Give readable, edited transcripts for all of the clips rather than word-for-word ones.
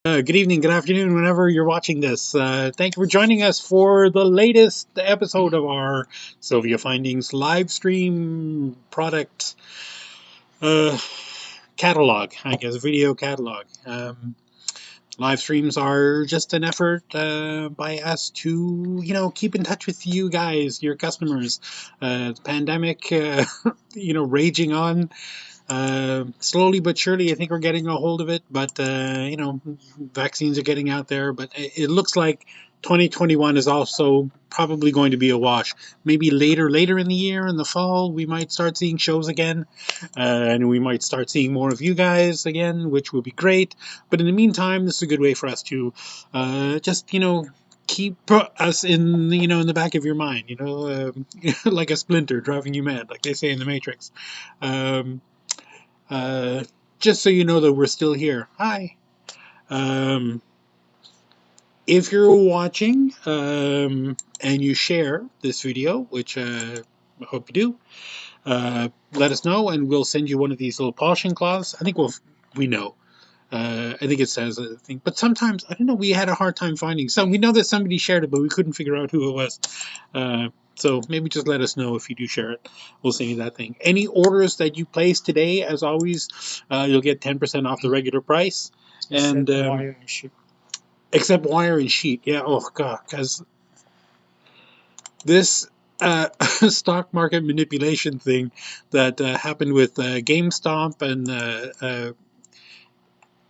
Good evening, good afternoon, whenever you're watching this. Thank you for joining us for the latest episode of our SilviaFindings live stream product uh, catalog, I guess, video catalog. Live streams are just an effort by us to, keep in touch with you guys, your customers. The pandemic, raging on. Slowly but surely, I think we're getting a hold of it. But vaccines are getting out there. But it looks like 2021 is also probably going to be a wash. Maybe later in the year, in the fall, we might start seeing shows again, and we might start seeing more of you guys again, which will be great. But in the meantime, this is a good way for us to just keep us in the back of your mind, like a splinter driving you mad, like they say in the Matrix. Um, uh, just so you know that we're still here. Hi. Um, if you're watching and you share this video, which I hope you do, let us know and we'll send you one of these little polishing cloths. I think we know. I think it says a thing, but sometimes I don't know. We had a hard time finding some. We know that somebody shared it, but we couldn't figure out who it was. So maybe just let us know if you do share it. We'll send you that thing. Any orders that you place today, as always, you'll get 10% off the regular price. And wire and sheet. Except wire and sheet. Yeah. Oh god, because this stock market manipulation thing that happened with GameStop and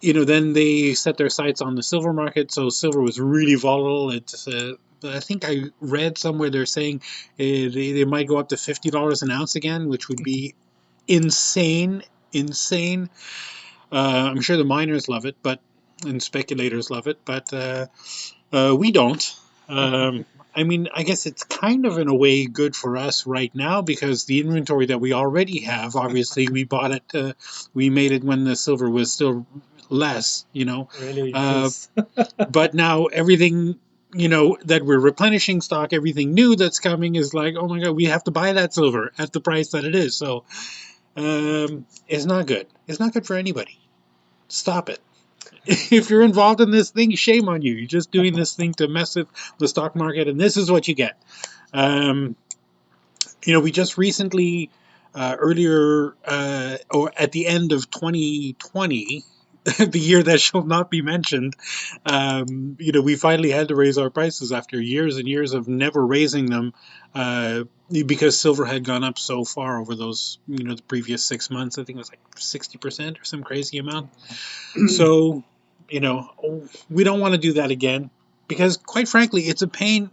then they set their sights on the silver market, so silver was really volatile. It's I think I read somewhere they're saying they might go up to $50 an ounce again, which would be insane, insane. I'm sure the miners love it, and speculators love it, but we don't. I mean, I guess it's kind of in a way good for us right now because the inventory that we already have, obviously, we bought it, we made it when the silver was still less, Really Uh, increase. but now everything, that we're replenishing stock, everything new that's coming is like, oh my God, we have to buy that silver at the price that it is. So it's not good. It's not good for anybody. Stop it. If you're involved in this thing, shame on you. You're just doing this thing to mess with the stock market, and this is what you get. Um, we just recently, earlier, or at the end of 2020, the year that shall not be mentioned, we finally had to raise our prices after years and years of never raising them, because silver had gone up so far over those, the previous 6 months. I think it was like 60% or some crazy amount. So, we don't want to do that again because, quite frankly, it's a pain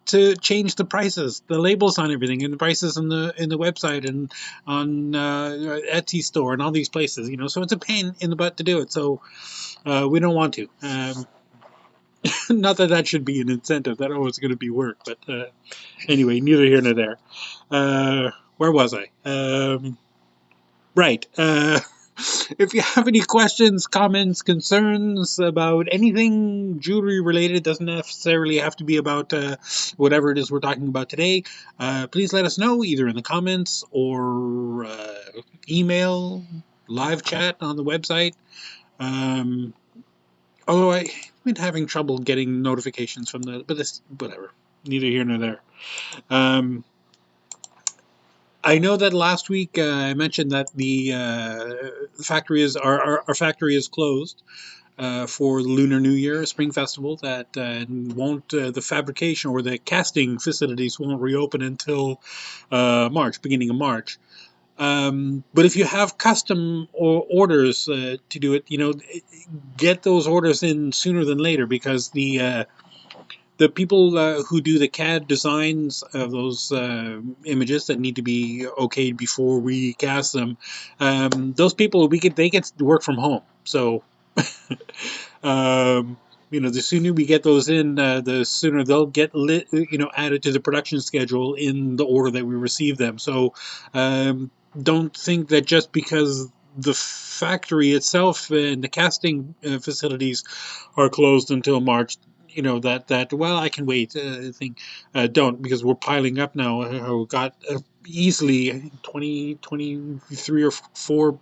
to change the prices, the labels on everything, and the prices in the website and on Etsy store and all these places. So it's a pain in the butt to do it. So we don't want to. Not that that should be an incentive. That always going to be work. But anyway, neither here nor there. Where was I? Right. If you have any questions, comments, concerns about anything jewelry related, doesn't necessarily have to be about whatever it is we're talking about today, please let us know either in the comments or email, live chat on the website. Um, Although I've been having trouble getting notifications from but this, whatever, neither here nor there. Um, I know that last week I mentioned that the factory is our factory is closed for the Lunar New Year Spring Festival. That won't the fabrication or the casting facilities won't reopen until March, beginning of March. But if you have custom orders to do it, get those orders in sooner than later because the people who do the CAD designs of those images that need to be okayed before we cast them, those people they get to work from home. So, the sooner we get those in, the sooner they'll get added to the production schedule in the order that we receive them. So, don't think that just because the factory itself and the casting facilities are closed until March, that well, I can wait thing. Don't, because we're piling up now. We've got easily 20, 23 or 4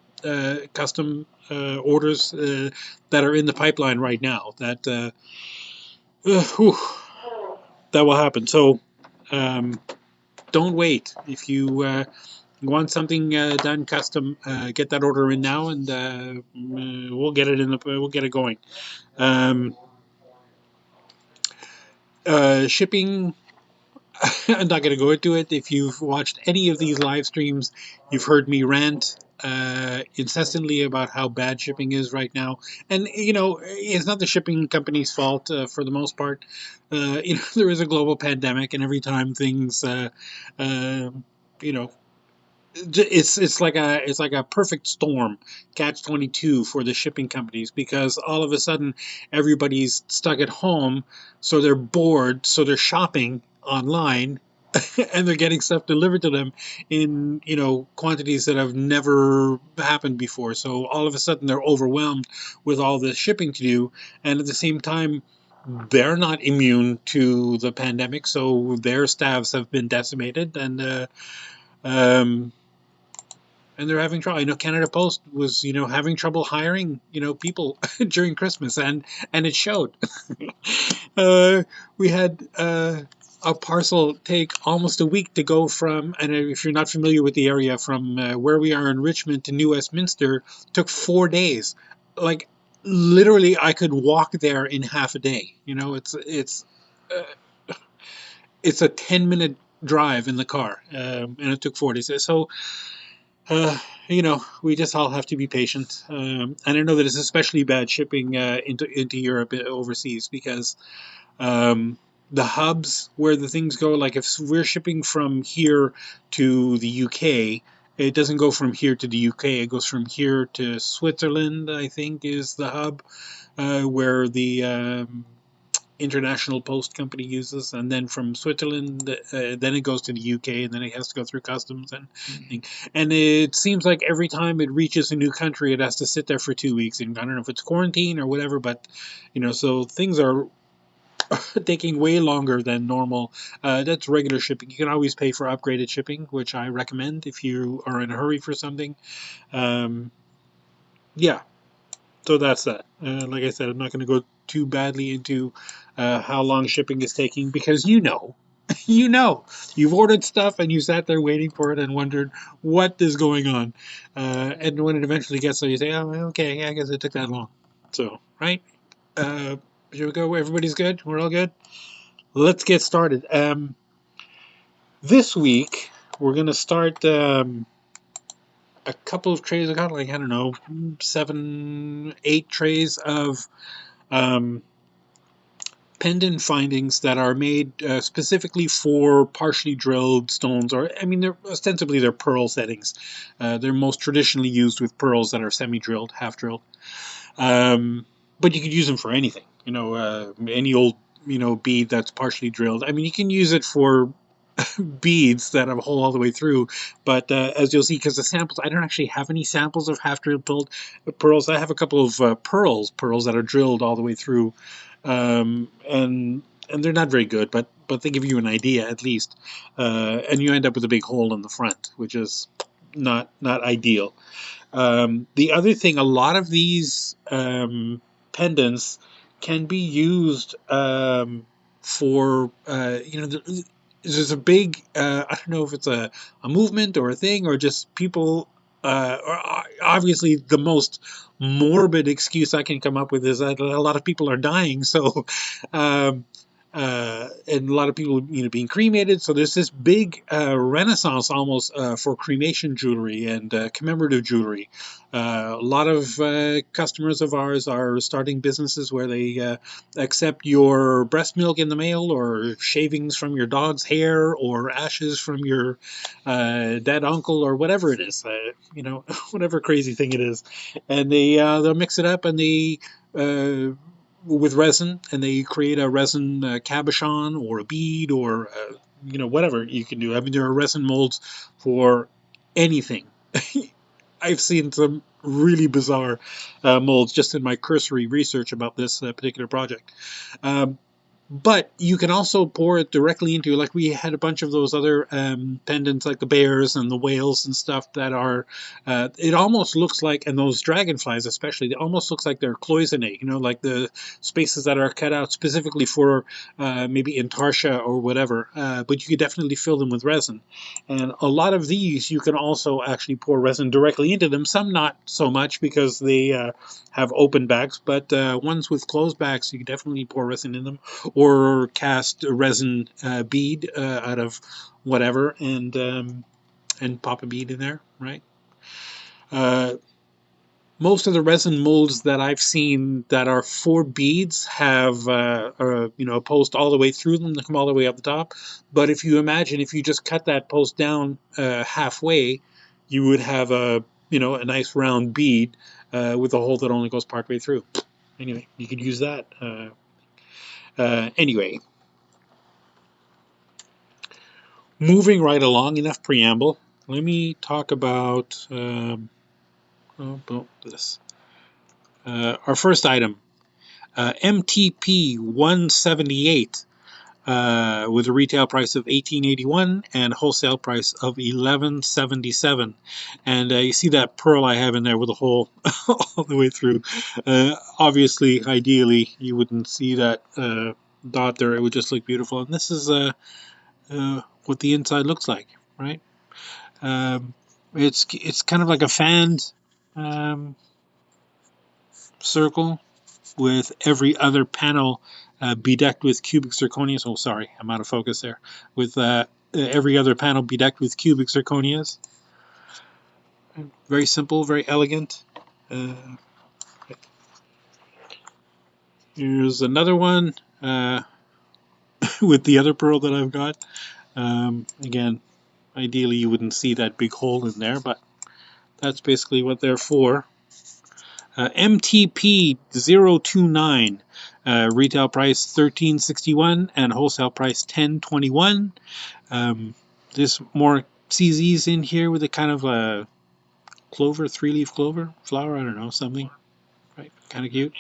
custom orders that are in the pipeline right now. Whew, that will happen. So um, don't wait. If you want something done custom, get that order in now, and we'll get it we'll get it going. Um, shipping. I'm not going to go into it. If you've watched any of these live streams, you've heard me rant incessantly about how bad shipping is right now. And, you know, it's not the shipping company's fault for the most part. You know, there is a global pandemic, and every time things, you know, it's like a perfect storm, catch 22 for the shipping companies, because all of a sudden everybody's stuck at home, so they're bored, so they're shopping online, and they're getting stuff delivered to them in, you know, quantities that have never happened before. So all of a sudden they're overwhelmed with all this shipping to do, and at the same time they're not immune to the pandemic, so their staffs have been decimated, um, and they're having trouble. I know Canada Post was, you know, having trouble hiring, you know, people during Christmas, and it showed. uh, we had a parcel take almost a week to go from, and if you're not familiar with the area, from where we are in Richmond to New Westminster, took 4 days. Like literally, I could walk there in half a day. You know, it's a 10-minute drive in the car, and it took 4 days. So uh, you know, we just all have to be patient. And I know that it's especially bad shipping into Europe overseas, because um, the hubs where the things go, like if we're shipping from here to the UK, it doesn't go from here to the UK. It goes from here to Switzerland, I think, is the hub where the international post company uses, and then from Switzerland, then it goes to the UK, and then it has to go through customs and it seems like every time it reaches a new country, it has to sit there for 2 weeks, and I don't know if it's quarantine or whatever, but you know, so things are taking way longer than normal. That's regular shipping. You can always pay for upgraded shipping, which I recommend if you are in a hurry for something. Um, yeah, so that's that. Like I said, I'm not going to go too badly into how long shipping is taking, because you know, you know, you've ordered stuff and you sat there waiting for it and wondered what is going on. And when it eventually gets there, you say, "Oh, okay, I guess it took that long." So, right? Here we go. Everybody's good. We're all good. Let's get started. This week we're going to start. A couple of trays. I got, like, I don't know, 7, 8 trays of um, pendant findings that are made specifically for partially drilled stones, or I mean, they're ostensibly they're pearl settings. They're most traditionally used with pearls that are semi-drilled, half-drilled. But you could use them for anything. You know, any old, you know, bead that's partially drilled. I mean, you can use it for beads that have a hole all the way through. But as you'll see, because the samples, I don't actually have any samples of half drilled pearls. I have a couple of pearls that are drilled all the way through, and they're not very good, but they give you an idea at least. And you end up with a big hole in the front, which is not ideal. The other thing, a lot of these pendants can be used for, you know, there's a big, I don't know if it's a movement or a thing or just people. Obviously, the most morbid excuse I can come up with is that a lot of people are dying. So, um, and a lot of people, you know, being cremated. So there's this big renaissance almost for cremation jewelry and commemorative jewelry. A lot of customers of ours are starting businesses where they accept your breast milk in the mail, or shavings from your dog's hair, or ashes from your dead uncle, or whatever it is, you know, whatever crazy thing it is, and they'll mix it up, and they uh, with resin, and they create a resin cabochon or a bead, or you know, whatever you can do. I mean, there are resin molds for anything. I've seen some really bizarre molds just in my cursory research about this particular project. Um, But you can also pour it directly into, like we had a bunch of those other pendants, like the bears and the whales and stuff that are, it almost looks like, and those dragonflies especially, it almost looks like they're cloisonné, like the spaces that are cut out specifically for maybe intarsia or whatever. But you could definitely fill them with resin. And a lot of these, you can also actually pour resin directly into them. Some not so much because they have open backs, but ones with closed backs, you can definitely pour resin in them, or cast a resin bead out of whatever and pop a bead in there, right? Uh, Most of the resin molds that I've seen that are for beads have a post all the way through them to come all the way up the top. But if you imagine, if you just cut that post down halfway, you would have a nice round bead with a hole that only goes partway through. Anyway, you could use that. Anyway, moving right along, enough preamble. Let me talk about this. Our first item, MTP 178, with a retail price of $18.81 and wholesale price of $11.77. And you see that pearl I have in there with a hole all the way through. Obviously, ideally, you wouldn't see that dot there. It would just look beautiful. And this is what the inside looks like, right? Um, it's kind of like a fanned um, circle with every other panel bedecked with cubic zirconias. Oh, sorry, I'm out of focus there. With every other panel bedecked with cubic zirconias. Very simple, very elegant. Uh, Here's another one with the other pearl that I've got. Again, ideally you wouldn't see that big hole in there, but that's basically what they're for. MTP 029, retail price $13.61 and wholesale price $10.21. There's more CZs in here with a kind of a clover, three-leaf clover flower. I don't know, something, right? Kind of cute.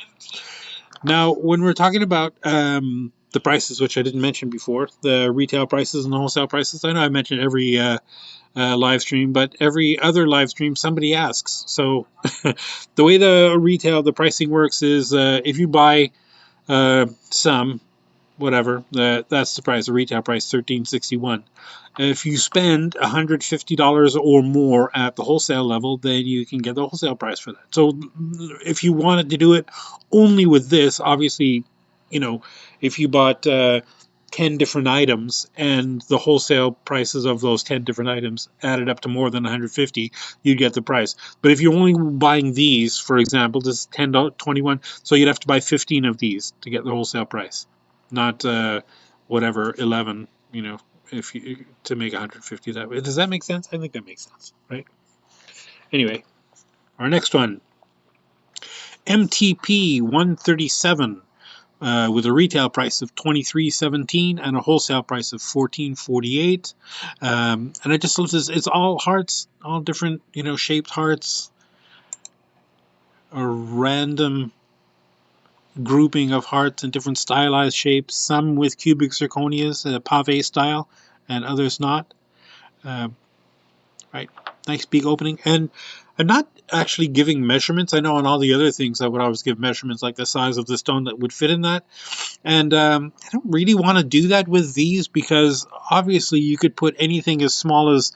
Now, when we're talking about the prices, which I didn't mention before, the retail prices and the wholesale prices, I know I mentioned every live stream, but every other live stream somebody asks. So the way the pricing works is if you buy some, whatever, that's the price, the retail price, $13.61. If you spend $150 or more at the wholesale level, then you can get the wholesale price for that. So if you wanted to do it only with this, obviously, if you bought 10 different items and the wholesale prices of those 10 different items added up to more than 150, you'd get the price. But if you're only buying these, for example, this is $10.21, so you'd have to buy 15 of these to get the wholesale price, not whatever 11, if you to make 150 that way. Does that make sense? I think that makes sense, right? Anyway, our next one, MTP 137, with a retail price of $23.17 and a wholesale price of $14.48. And I just love this. It's all hearts, all different shaped hearts, a random grouping of hearts in different stylized shapes. Some with cubic zirconias, pave style, and others not. Right, nice big opening. And I'm not actually giving measurements. I know on all the other things I would always give measurements, like the size of the stone that would fit in that. And I don't really want to do that with these because obviously you could put anything as small as,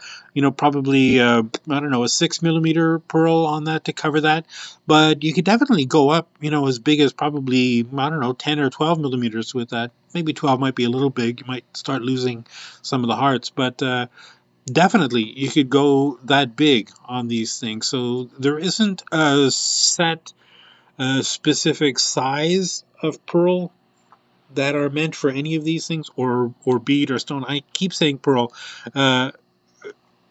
probably, I don't know, a 6mm pearl on that to cover that. But you could definitely go up, as big as probably, I don't know, 10 or 12mm with that. Maybe 12 might be a little big. You might start losing some of the hearts. But definitely you could go that big on these things. So there isn't a set specific size of pearl that are meant for any of these things, or bead or stone. I keep saying pearl.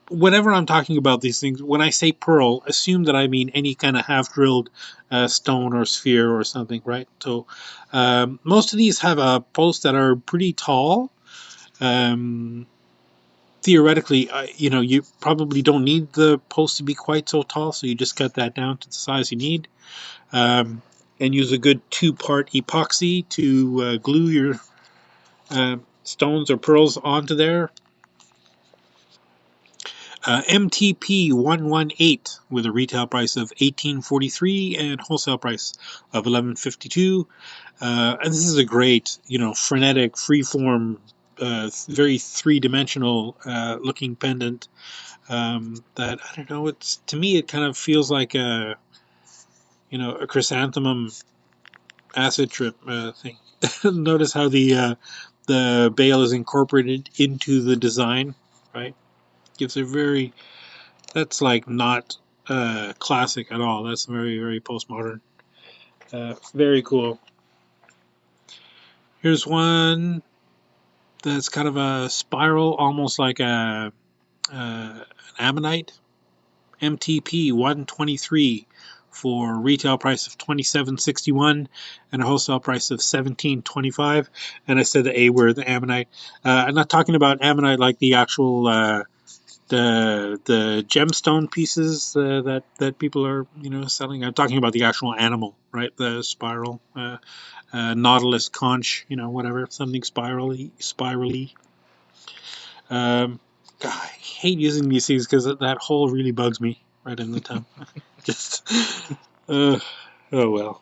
Whenever I'm talking about these things, when I say pearl, assume that I mean any kind of half drilled stone or sphere or something, right? So most of these have a post that are pretty tall. Theoretically, you probably don't need the post to be quite so tall, so you just cut that down to the size you need. And use a good 2-part epoxy to glue your stones or pearls onto there. MTP 118 with a retail price of $18.43 and wholesale price of $11.52. And this is a great, frenetic, freeform, very three-dimensional looking pendant. That, I don't know. It's, to me, it kind of feels like a chrysanthemum acid trip thing. Notice how the bail is incorporated into the design, right? Gives a very, that's like not classic at all. That's very, very postmodern. Very cool. Here's one that's kind of a spiral, almost like an ammonite. MTP 123 for retail price of $27.61 and a wholesale price of $17.25. And I said the A word, the ammonite. I'm not talking about ammonite like the actual the gemstone pieces that people are selling. I'm talking about the actual animal, right? The spiral, nautilus conch, whatever, something spirally. God, I hate using these things because that hole really bugs me right in the tongue. Just, oh well.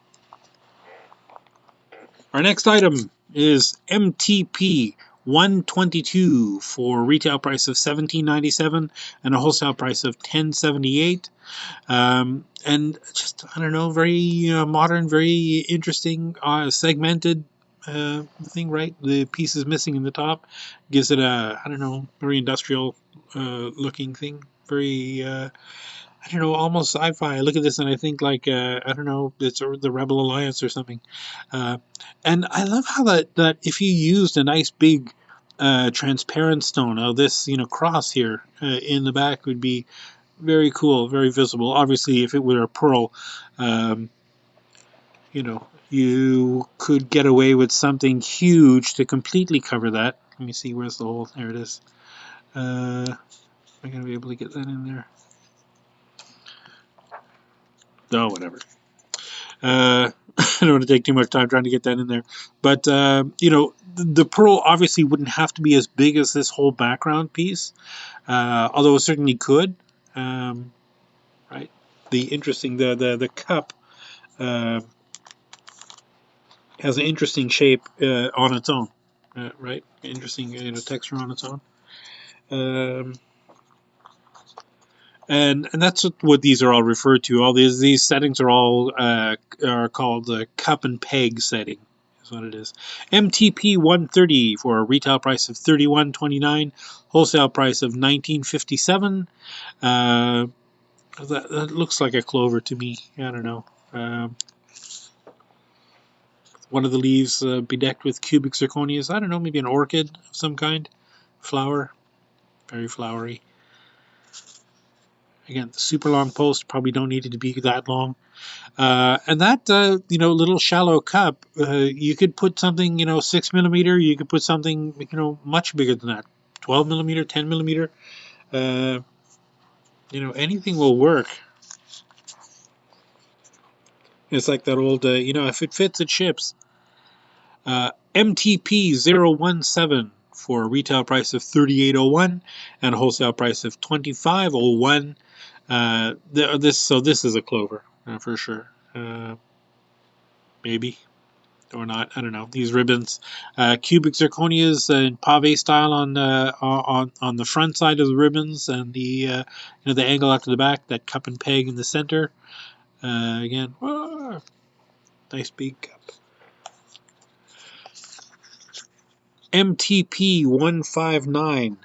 Our next item is MTP 122 for retail price of $17.97 and a wholesale price of $10.78. And just, I don't know, very modern, very interesting, segmented thing, right? The piece is missing in the top, gives it a, I don't know, very industrial looking thing. Very, I don't know, almost sci-fi. I look at this and I think like, I don't know, it's the Rebel Alliance or something. And I love how that if you used a nice big transparent stone, this, cross here in the back would be very cool, very visible. Obviously, if it were a pearl, um, you could get away with something huge to completely cover that. Let me see, where's the hole? There it is. Am I going to be able to get that in there? No, whatever. I don't want to take too much time trying to get that in there. But, the pearl obviously wouldn't have to be as big as this whole background piece, although it certainly could. Right? The cup has an interesting shape on its own, right? Interesting texture on its own. And that's what these are all referred to. All these settings are all are called the cup and peg setting. Is what it is. MTP 130 for a retail price of $31.29, wholesale price of $19.57. That looks like a clover to me. I don't know. One of the leaves bedecked with cubic zirconias. I don't know, maybe an orchid of some kind. Flower, very flowery. Again, the super long post, probably don't need it to be that long. And that, little shallow cup, you could put something, 6mm. You could put something, much bigger than that. 12mm, 10mm. Anything will work. It's like that old, if it fits, it ships. MTP 017 for a retail price of $38.01 and a wholesale price of $25.01. This is a clover for sure. Maybe or not. I don't know. These ribbons, cubic zirconias in pave style on the front side of the ribbons, and the the angle out to the back. That cup and peg in the center. Again, nice big cup. MTP 159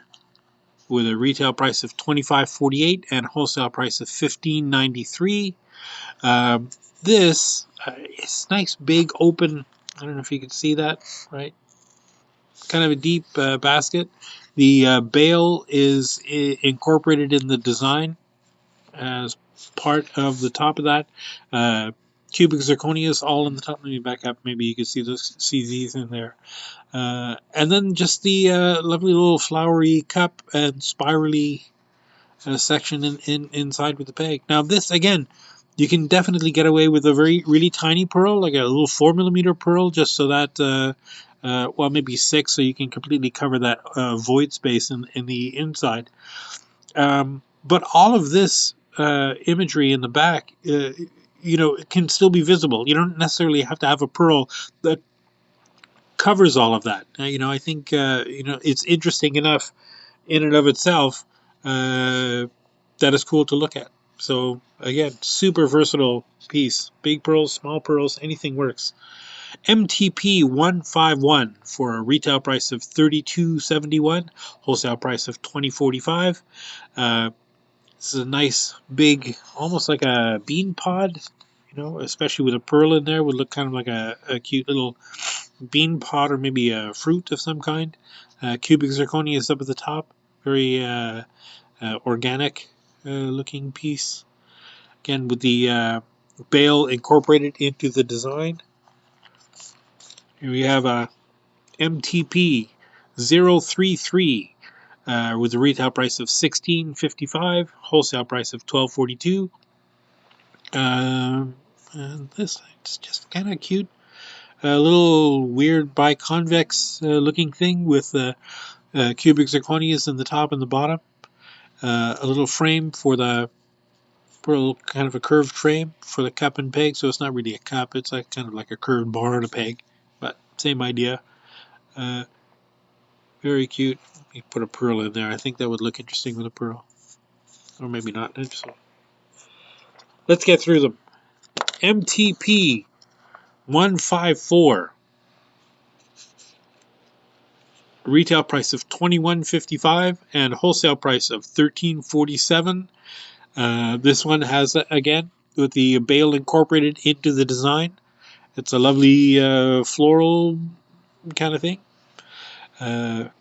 with a retail price of $25.48 and wholesale price of $15.93. This is nice, big, open. I don't know if you can see that, right? Kind of a deep basket. The bail is incorporated in the design as part of the top of that. Cubic zirconias all in the top. Let me back up. Maybe you can see these in there. And then just the lovely little flowery cup and spirally section inside with the peg. Now this, again, You can definitely get away with a really tiny pearl, like a little 4mm pearl, just so that, well, maybe 6, so you can completely cover that void space in the inside. But all of this imagery in the back, it can still be visible. You don't necessarily have to have a pearl that covers all of that. I think it's interesting enough in and of itself that is cool to look at. So again, super versatile piece. Big pearls, small pearls, anything works. MTP 151 for a retail price of $32.71, wholesale price of $20.45. This is a nice big, almost like a bean pod. Especially with a pearl in there, would look kind of like a cute little bean pod or maybe a fruit of some kind. Cubic zirconia is up at the top. Very organic looking piece. Again, with the bale incorporated into the design. Here we have a MTP 033 with a retail price of $16.55, wholesale price of $12.42. And this is just kind of cute. A little weird biconvex looking thing with cubic zirconias in the top and the bottom. A little frame for a little kind of a curved frame for the cup and peg, so it's not really a cup, it's like kind of like a curved bar and a peg, but same idea. Uh, Very cute. You put a pearl in there. I think that would look interesting with a pearl, or maybe not. Let's get through them. MTP 154. Retail price of $21.55 and wholesale price of $13.47. This one has, again, with the bale incorporated into the design. It's a lovely floral kind of thing.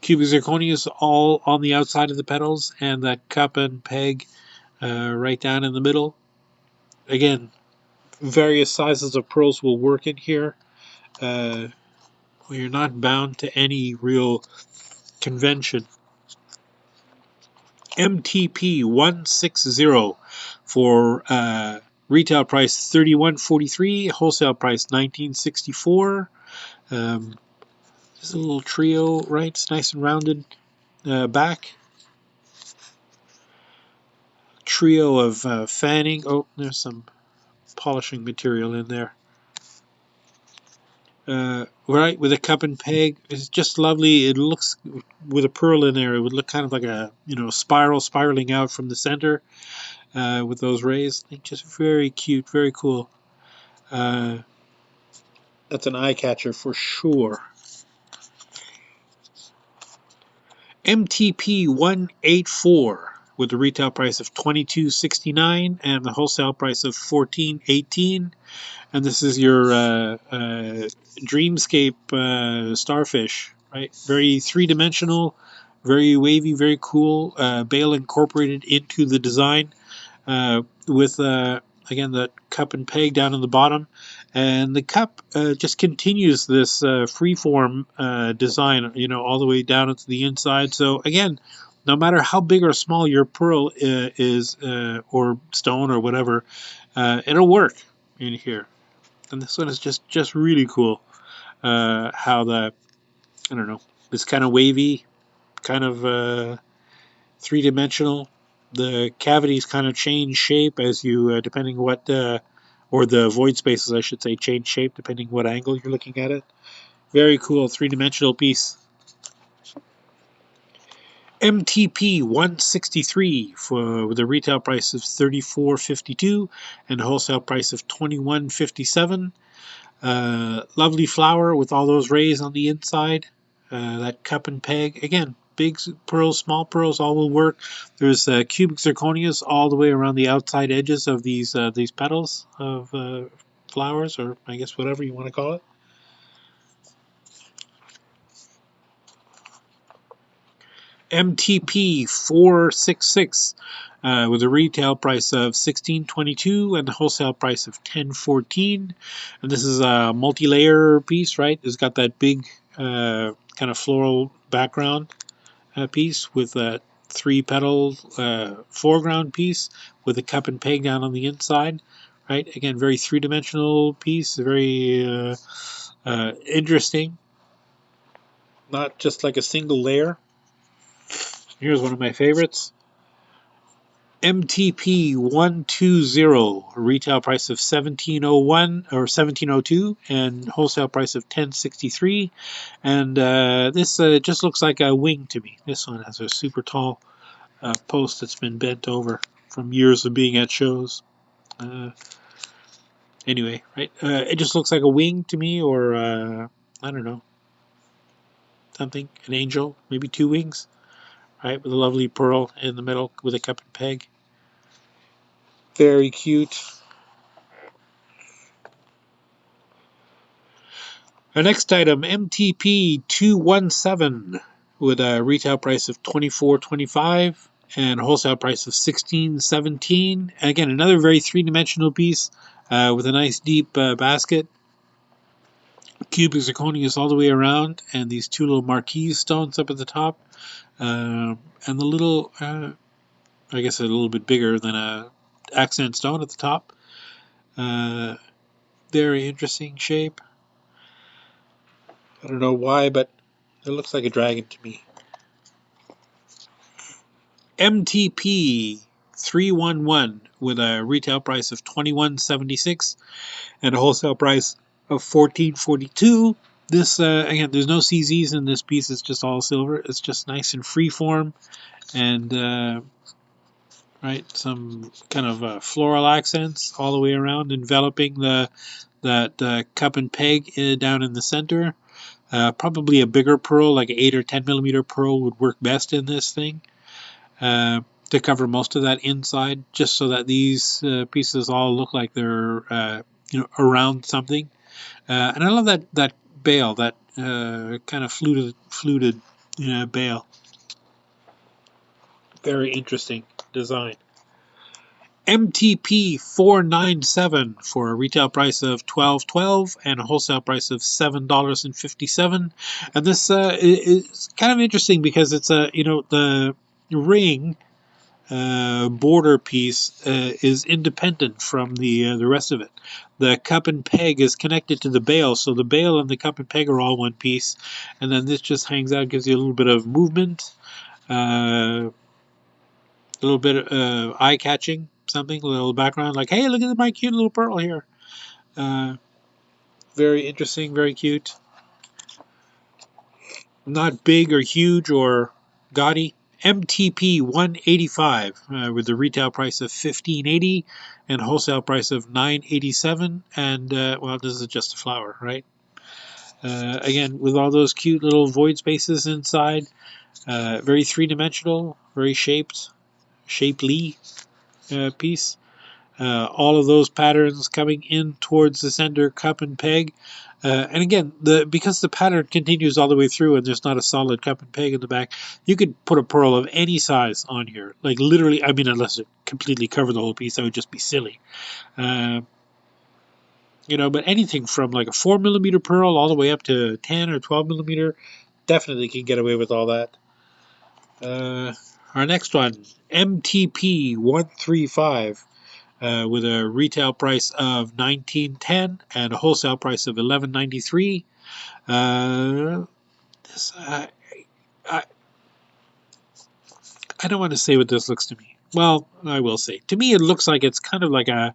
Cubic zirconia is all on the outside of the petals, and that cup and peg right down in the middle. Again, various sizes of pearls will work in here. You're not bound to any real convention. MTP 160 for retail price $31.43, wholesale price $19.64. Just a little trio, right? It's nice and rounded back. Trio of fanning. Oh, there's some polishing material in there. Right, with a cup and peg. It's just lovely. It looks, with a pearl in there, it would look kind of like a spiraling out from the center with those rays. I think just very cute, very cool. That's an eye catcher for sure. MTP 184 with the retail price of $22.69 and the wholesale price of $14.18. And this is your dreamscape starfish, right? Very three-dimensional, very wavy, very cool. Bale incorporated into the design with, again, the cup and peg down in the bottom. And the cup just continues this freeform design, all the way down into the inside. So, again, no matter how big or small your pearl is, or stone or whatever, it'll work in here. And this one is just really cool. How I don't know, it's kind of wavy, kind of three-dimensional. The cavities kind of change shape as you, depending what, or the void spaces, I should say, change shape depending what angle you're looking at it. Very cool three-dimensional piece. MTP 163 with a retail price of $34.52 and a wholesale price of $21.57. Lovely flower with all those rays on the inside. That cup and peg. Again, big pearls, small pearls, all will work. There's cubic zirconias all the way around the outside edges of these petals of flowers, or I guess whatever you want to call it. MTP 466 with a retail price of $16.22 and a wholesale price of $10.14. And this is a multi-layer piece, right? It's got that big kind of floral background piece with a 3-petal foreground piece with a cup and peg down on the inside. right? Again, very three-dimensional piece, very interesting. Not just like a single layer. Here's one of my favorites. MTP 120, retail price of 1701 or 1702 and wholesale price of 1063. And this just looks like a wing to me. This one has a super tall post that's been bent over from years of being at shows. Anyway, right? It just looks like a wing to me, or I don't know, something, an angel, maybe two wings, right? With a lovely pearl in the middle with a cup and peg. Very cute. Our next item, MTP 217, with a retail price of $24.25 and a wholesale price of $16.17. And again, another very three-dimensional piece with a nice deep basket. Cubic zirconium all the way around, and these two little marquise stones up at the top, and the little, I guess a little bit bigger than a accent stone at the top. Very interesting shape. I don't know why, but it looks like a dragon to me. MTP 311 with a retail price of $21.76 and a wholesale price of $14.42. This again, there's no CZs in this piece. It's just all silver. It's just nice and free form, and right, some kind of floral accents all the way around, enveloping that cup and peg down in the center. Probably a bigger pearl, like an 8 or 10 millimeter pearl, would work best in this thing to cover most of that inside, just so that these pieces all look like they're around something. And I love that bail, that kind of fluted bail. Very interesting design. MTP 497 for a retail price of $12.12 and a wholesale price of $7.57. And this is kind of interesting because it's the ring border piece is independent from the rest of it. The cup and peg is connected to the bail, so the bail and the cup and peg are all one piece, and then this just hangs out, gives you a little bit of movement, a little bit eye-catching, something, a little background, like, hey, look at my cute little pearl here. Very interesting, very cute. Not big or huge or gaudy. MTP 185 with the retail price of $15.80 and wholesale price of $9.87. And well, this is just a flower, right? Again, with all those cute little void spaces inside, very three-dimensional, very shapely piece. All of those patterns coming in towards the center cup and peg. And again, because the pattern continues all the way through and there's not a solid cup and peg in the back, you could put a pearl of any size on here. Like literally, I mean, unless it completely covered the whole piece, that would just be silly. But anything from like a 4 millimeter pearl all the way up to 10 or 12 millimeter, definitely can get away with all that. Our next one, MTP 135. With a retail price of $19.10 and a wholesale price of $11.93. I don't want to say what this looks to me. Well, I will say. To me, it looks like it's kind of like a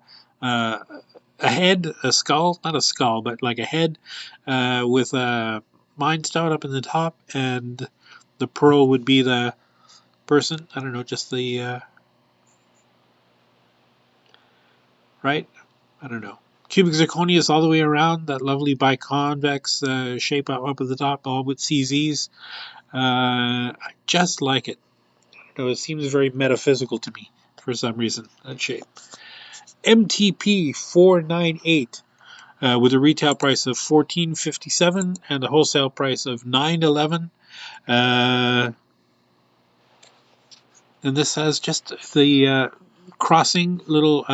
head, a skull, not a skull, but like a head with a mind stone up in the top, and the pearl would be the person. I don't know, just the right? I don't know. Cubic zirconia is all the way around, that lovely biconvex shape up at the top, all with CZs. I just like it. It seems very metaphysical to me for some reason, that shape. MTP 498 with a retail price of $14.57 and a wholesale price of $9.11. And this has just the crossing little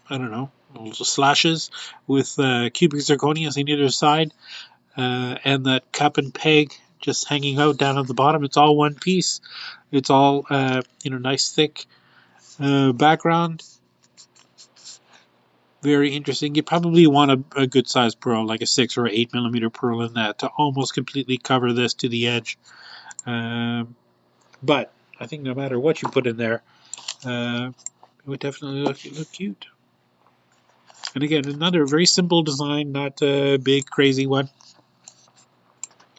I don't know, little slashes with cubic zirconium on either side, and that cup and peg just hanging out down at the bottom. It's all one piece. It's all nice thick background. Very interesting. You probably want a good sized pearl, like a 6 or 8 millimeter pearl in that, to almost completely cover this to the edge. But I think no matter what you put in there, it would definitely look cute. And again, another very simple design, not a big crazy one.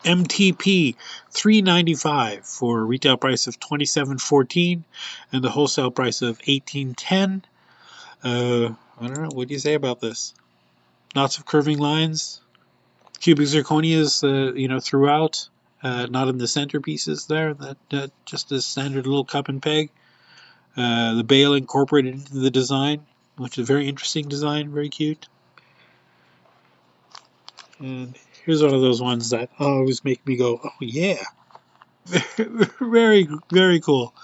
MTP $3.95 for a retail price of $27.14 and the wholesale price of $18.10. I don't know. What do you say about this? Lots of curving lines, cubic zirconias, throughout. Not in the centerpieces there. That just a standard little cup and peg. The bail incorporated into the design, which is a very interesting design, very cute. And here's one of those ones that always make me go, oh yeah. Very, very cool.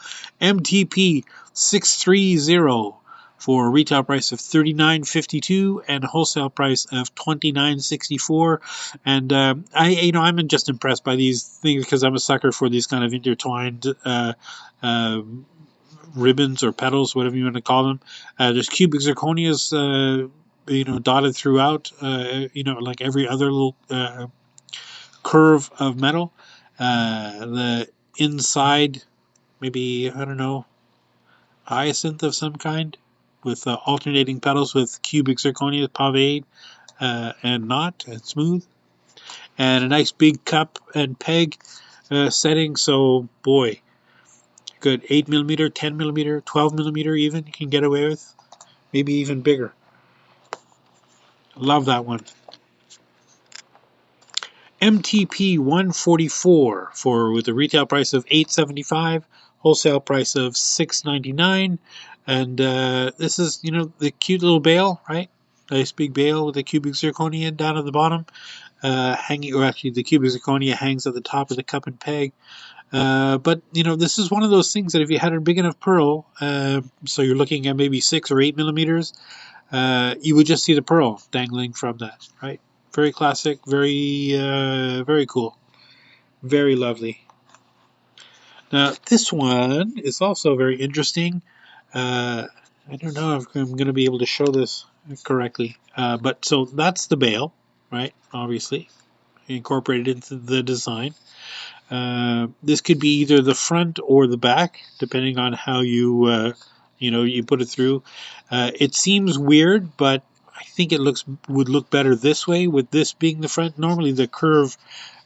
MTP 630 for a retail price of $39.52 and a wholesale price of $29.64. And I'm just impressed by these things because I'm a sucker for these kind of intertwined uh, ribbons or petals, whatever you want to call them. There's cubic zirconias, dotted throughout. Like every other little curve of metal. The inside, maybe, I don't know, hyacinth of some kind with alternating petals with cubic zirconia paved and not and smooth. And a nice big cup and peg setting. So, boy, good 8 millimeter, 10 millimeter, 12 millimeter even you can get away with. Maybe even bigger. Love that one. MTP 144 for with a retail price of $8.75, wholesale price of $6.99, and this is the cute little bail, right? Nice big bail with a cubic zirconia down at the bottom, hanging, or actually the cubic zirconia hangs at the top of the cup and peg. But this is one of those things that if you had a big enough pearl, so you're looking at maybe 6 or 8 millimeters, you would just see the pearl dangling from that, right? Very classic, very cool, very lovely. Now this one is also very interesting. I don't know if I'm going to be able to show this correctly, but so that's the bail, right? Obviously incorporated into the design. This could be either the front or the back, depending on how you put it through. It seems weird, but I think it would look better this way, with this being the front. Normally, the curve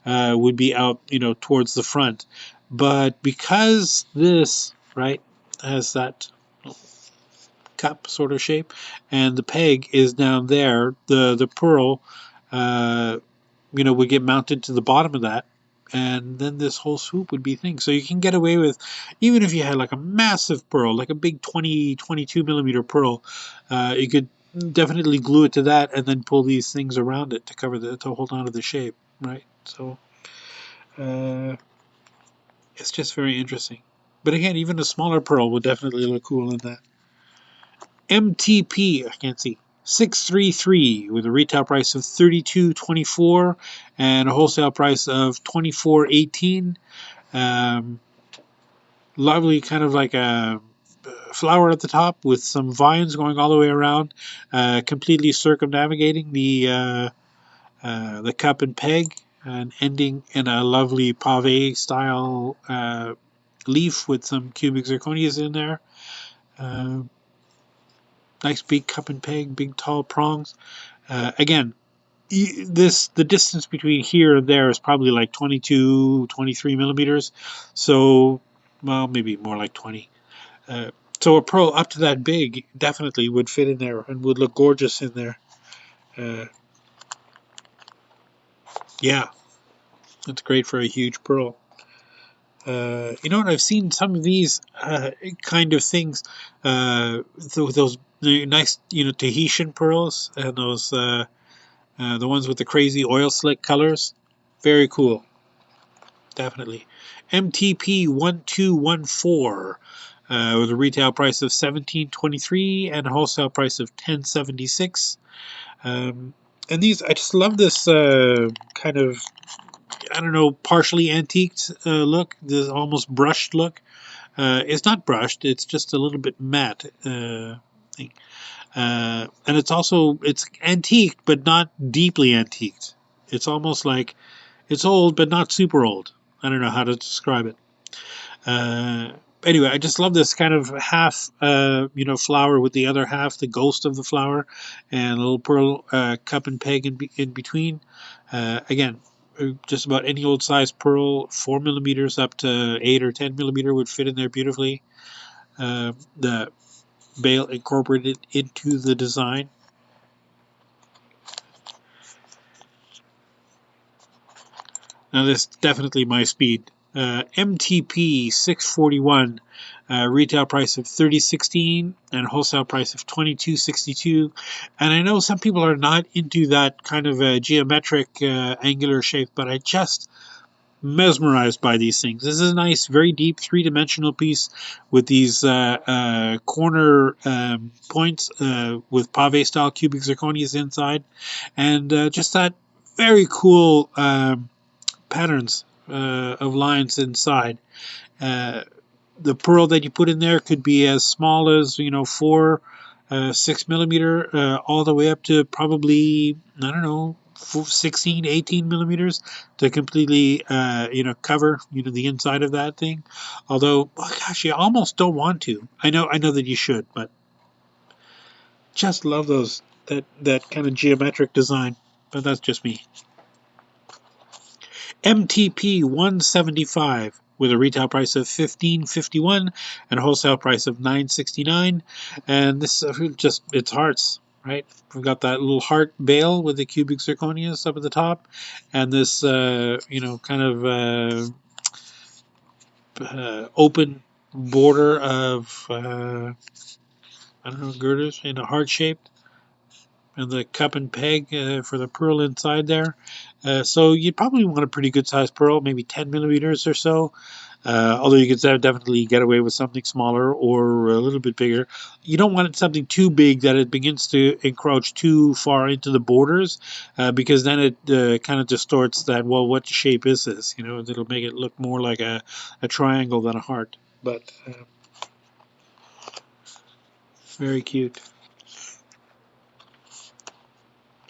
would be out, towards the front, but because this right has that cup sort of shape, and the peg is down there, the pearl, uh, would get mounted to the bottom of that, and then this whole swoop would be things. So you can get away with, even if you had like a massive pearl, like a big 22 millimeter pearl, you could definitely glue it to that and then pull these things around it to to hold on to the shape, right? So uh, it's just very interesting. But again, even a smaller pearl would definitely look cool in that. MTP, I can't see, 633 with a retail price of $32.24 and a wholesale price of $24.18. Lovely, kind of like a flower at the top with some vines going all the way around, completely circumnavigating the cup and peg, and ending in a lovely pave style leaf with some cubic zirconias in there. Uh, Nice big cup and peg, big tall prongs. Again, the distance between here and there is probably like 22, 23 millimeters. So, well, maybe more like 20. So a pearl up to that big definitely would fit in there and would look gorgeous in there. Uh, yeah, that's great for a huge pearl. What? I've seen some of these kind of things, those nice, Tahitian pearls and those the ones with the crazy oil slick colors. Very cool, definitely. MTP 1214 with a retail price of $17.23 and a wholesale price of $10.76. And these, I just love this kind of, I don't know, partially antiqued look, this almost brushed look. It's not brushed, it's just a little bit matte thing. And it's antiqued, but not deeply antiqued. It's almost like it's old, but not super old. I don't know how to describe it. Uh, anyway, I just love this kind of half, flower with the other half, the ghost of the flower, and a little pearl cup and peg in between. Again, just about any old size pearl, 4 millimeters up to 8 or 10 millimeter would fit in there beautifully. The bail incorporated into the design. Now this is definitely my speed. MTP 641, retail price of 30.16 and wholesale price of 22.62. And I know some people are not into that kind of geometric angular shape, but I just mesmerized by these things. This is a nice, very deep three-dimensional piece with these corner points with pave-style cubic zirconias inside, and just that very cool patterns of lines inside. Uh, the pearl that you put in there could be as small as 6 millimeter, all the way up to probably, I don't know, 16, 18 millimeters to completely cover the inside of that thing. Although, oh gosh, you almost don't want to. I know that you should, but just love that kind of geometric design. But that's just me. MTP 175 with a retail price of 15.51 and a wholesale price of 9.69. And this just it's hearts, right? We've got that little heart bail with the cubic zirconias up at the top, and this kind of open border of I don't know, girders in a heart shape, and the cup and peg for the pearl inside there. So you'd probably want a pretty good sized pearl, maybe 10 millimeters or so. Although you could definitely get away with something smaller or a little bit bigger. You don't want it something too big that it begins to encroach too far into the borders, because then it kind of distorts that. Well, what shape is this? It'll make it look more like a triangle than a heart. But very cute.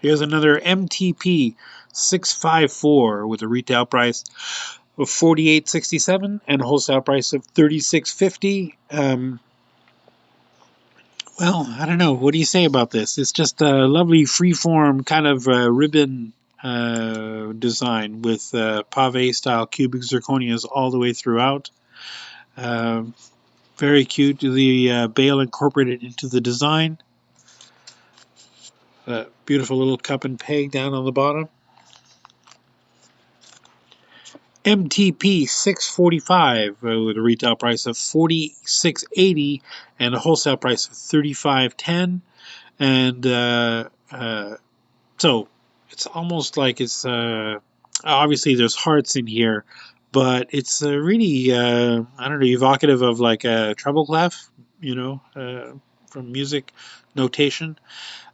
Here's another MTP 654 with a retail price of 48.67 and a wholesale price of 36.50. Well, I don't know. What do you say about this? It's just a lovely freeform kind of ribbon design with pave style cubic zirconias all the way throughout. Uh, Very cute. The bail incorporated into the design. Beautiful little cup and peg down on the bottom. MTP 645 with a retail price of 46.80 and a wholesale price of 35.10. And so it's almost like it's obviously there's hearts in here, but it's really I don't know, evocative of like a treble clef, from music notation.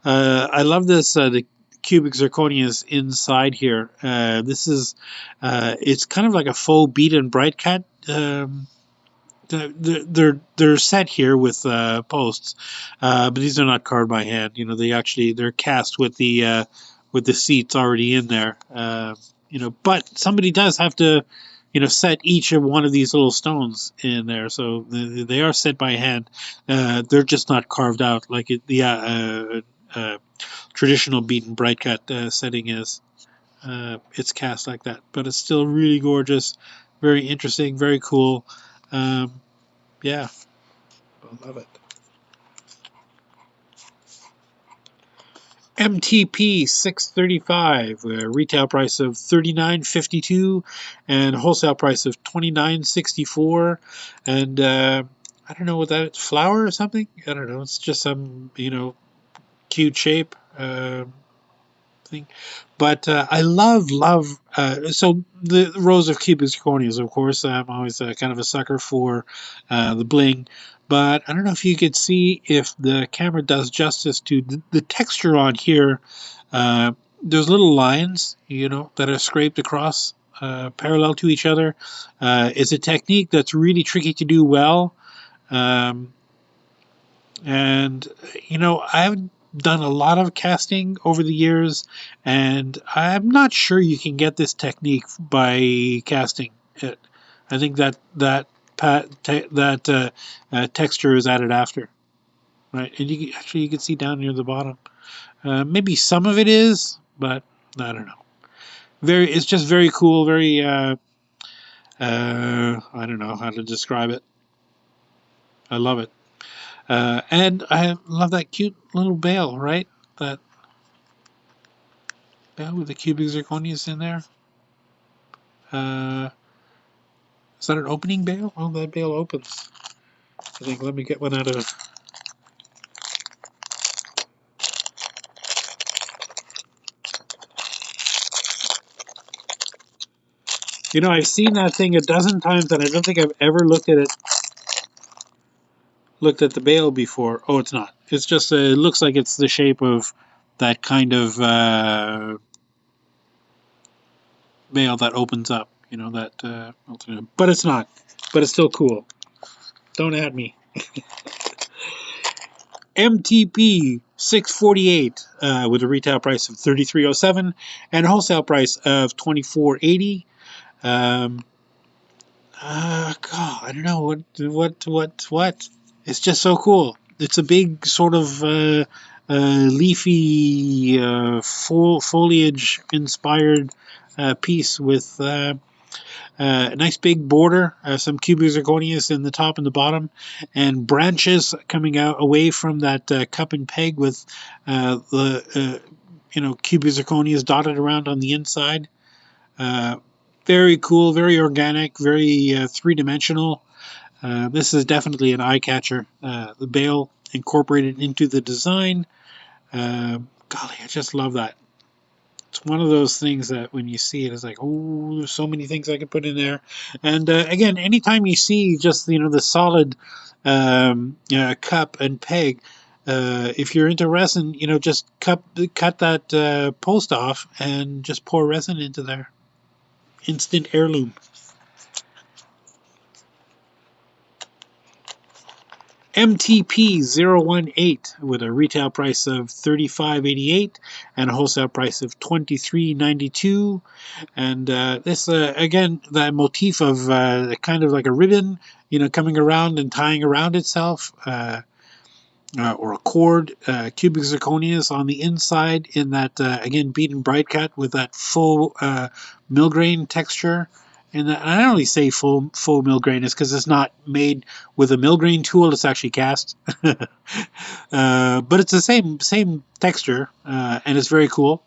I love this. The cubic zirconias inside here. This is it's kind of like a faux bead and bright cut. They're set here with posts, but these are not carved by hand. They're cast with the seats already in there. But somebody does have to set each of one of these little stones in there, so they are set by hand. They're just not carved out like traditional bead and bright cut setting is. It's cast like that, but it's still really gorgeous, very interesting, very cool. Yeah, I love it. MTP 635, retail price of 39.52 and wholesale price of 29.64. And I don't know what that is, flower or something? I don't know. It's just some cute shape. Thing. But I love. So the rows of cubic zirconias, of course. I'm always kind of a sucker for the bling. But I don't know if you could see if the camera does justice to the texture on here. There's little lines, that are scraped across parallel to each other. It's a technique that's really tricky to do well. Um, And, I've done a lot of casting over the years, and I'm not sure you can get this technique by casting it. I think that texture is added after, right? And you can see down near the bottom. Maybe some of it is, but I don't know. It's just very cool. Very I don't know how to describe it. I love it. And I love that cute little bale, right? That bale with the cubic zirconias in there. Uh, is that an opening bale? Oh, that bale opens. I think. Let me get one out of. I've seen that thing a dozen times, and I don't think I've ever looked at the bale before. Oh, it's not. It's just it looks like it's the shape of that kind of bale that opens up. That. But it's not. But it's still cool. Don't at me. MTP 648 with a retail price of 33.07 and a wholesale price of 24.80. God, I don't know what. It's just so cool. It's a big sort of leafy foliage inspired piece with a nice big border, some cubic zirconias in the top and the bottom, and branches coming out away from that cup and peg with the cubic zirconias dotted around on the inside. Uh, Very cool, very organic, very three-dimensional. This is definitely an eye catcher. The bale incorporated into the design. Golly, I just love that. It's one of those things that when you see it, it's like, oh, there's so many things I could put in there. And again, anytime you see just the solid cup and peg, if you're into resin, just cut that post off and just pour resin into there. Instant heirloom. MTP 018 with a retail price of $35.88 and a wholesale price of $23.92. And this again, that motif of kind of like a ribbon, coming around and tying around itself. Or a cord, cubic zirconias on the inside in that, again, beaten bright cut with that full mill grain texture. And I only say full mill grain is because it's not made with a mill grain tool; it's actually cast. But it's the same texture, and it's very cool.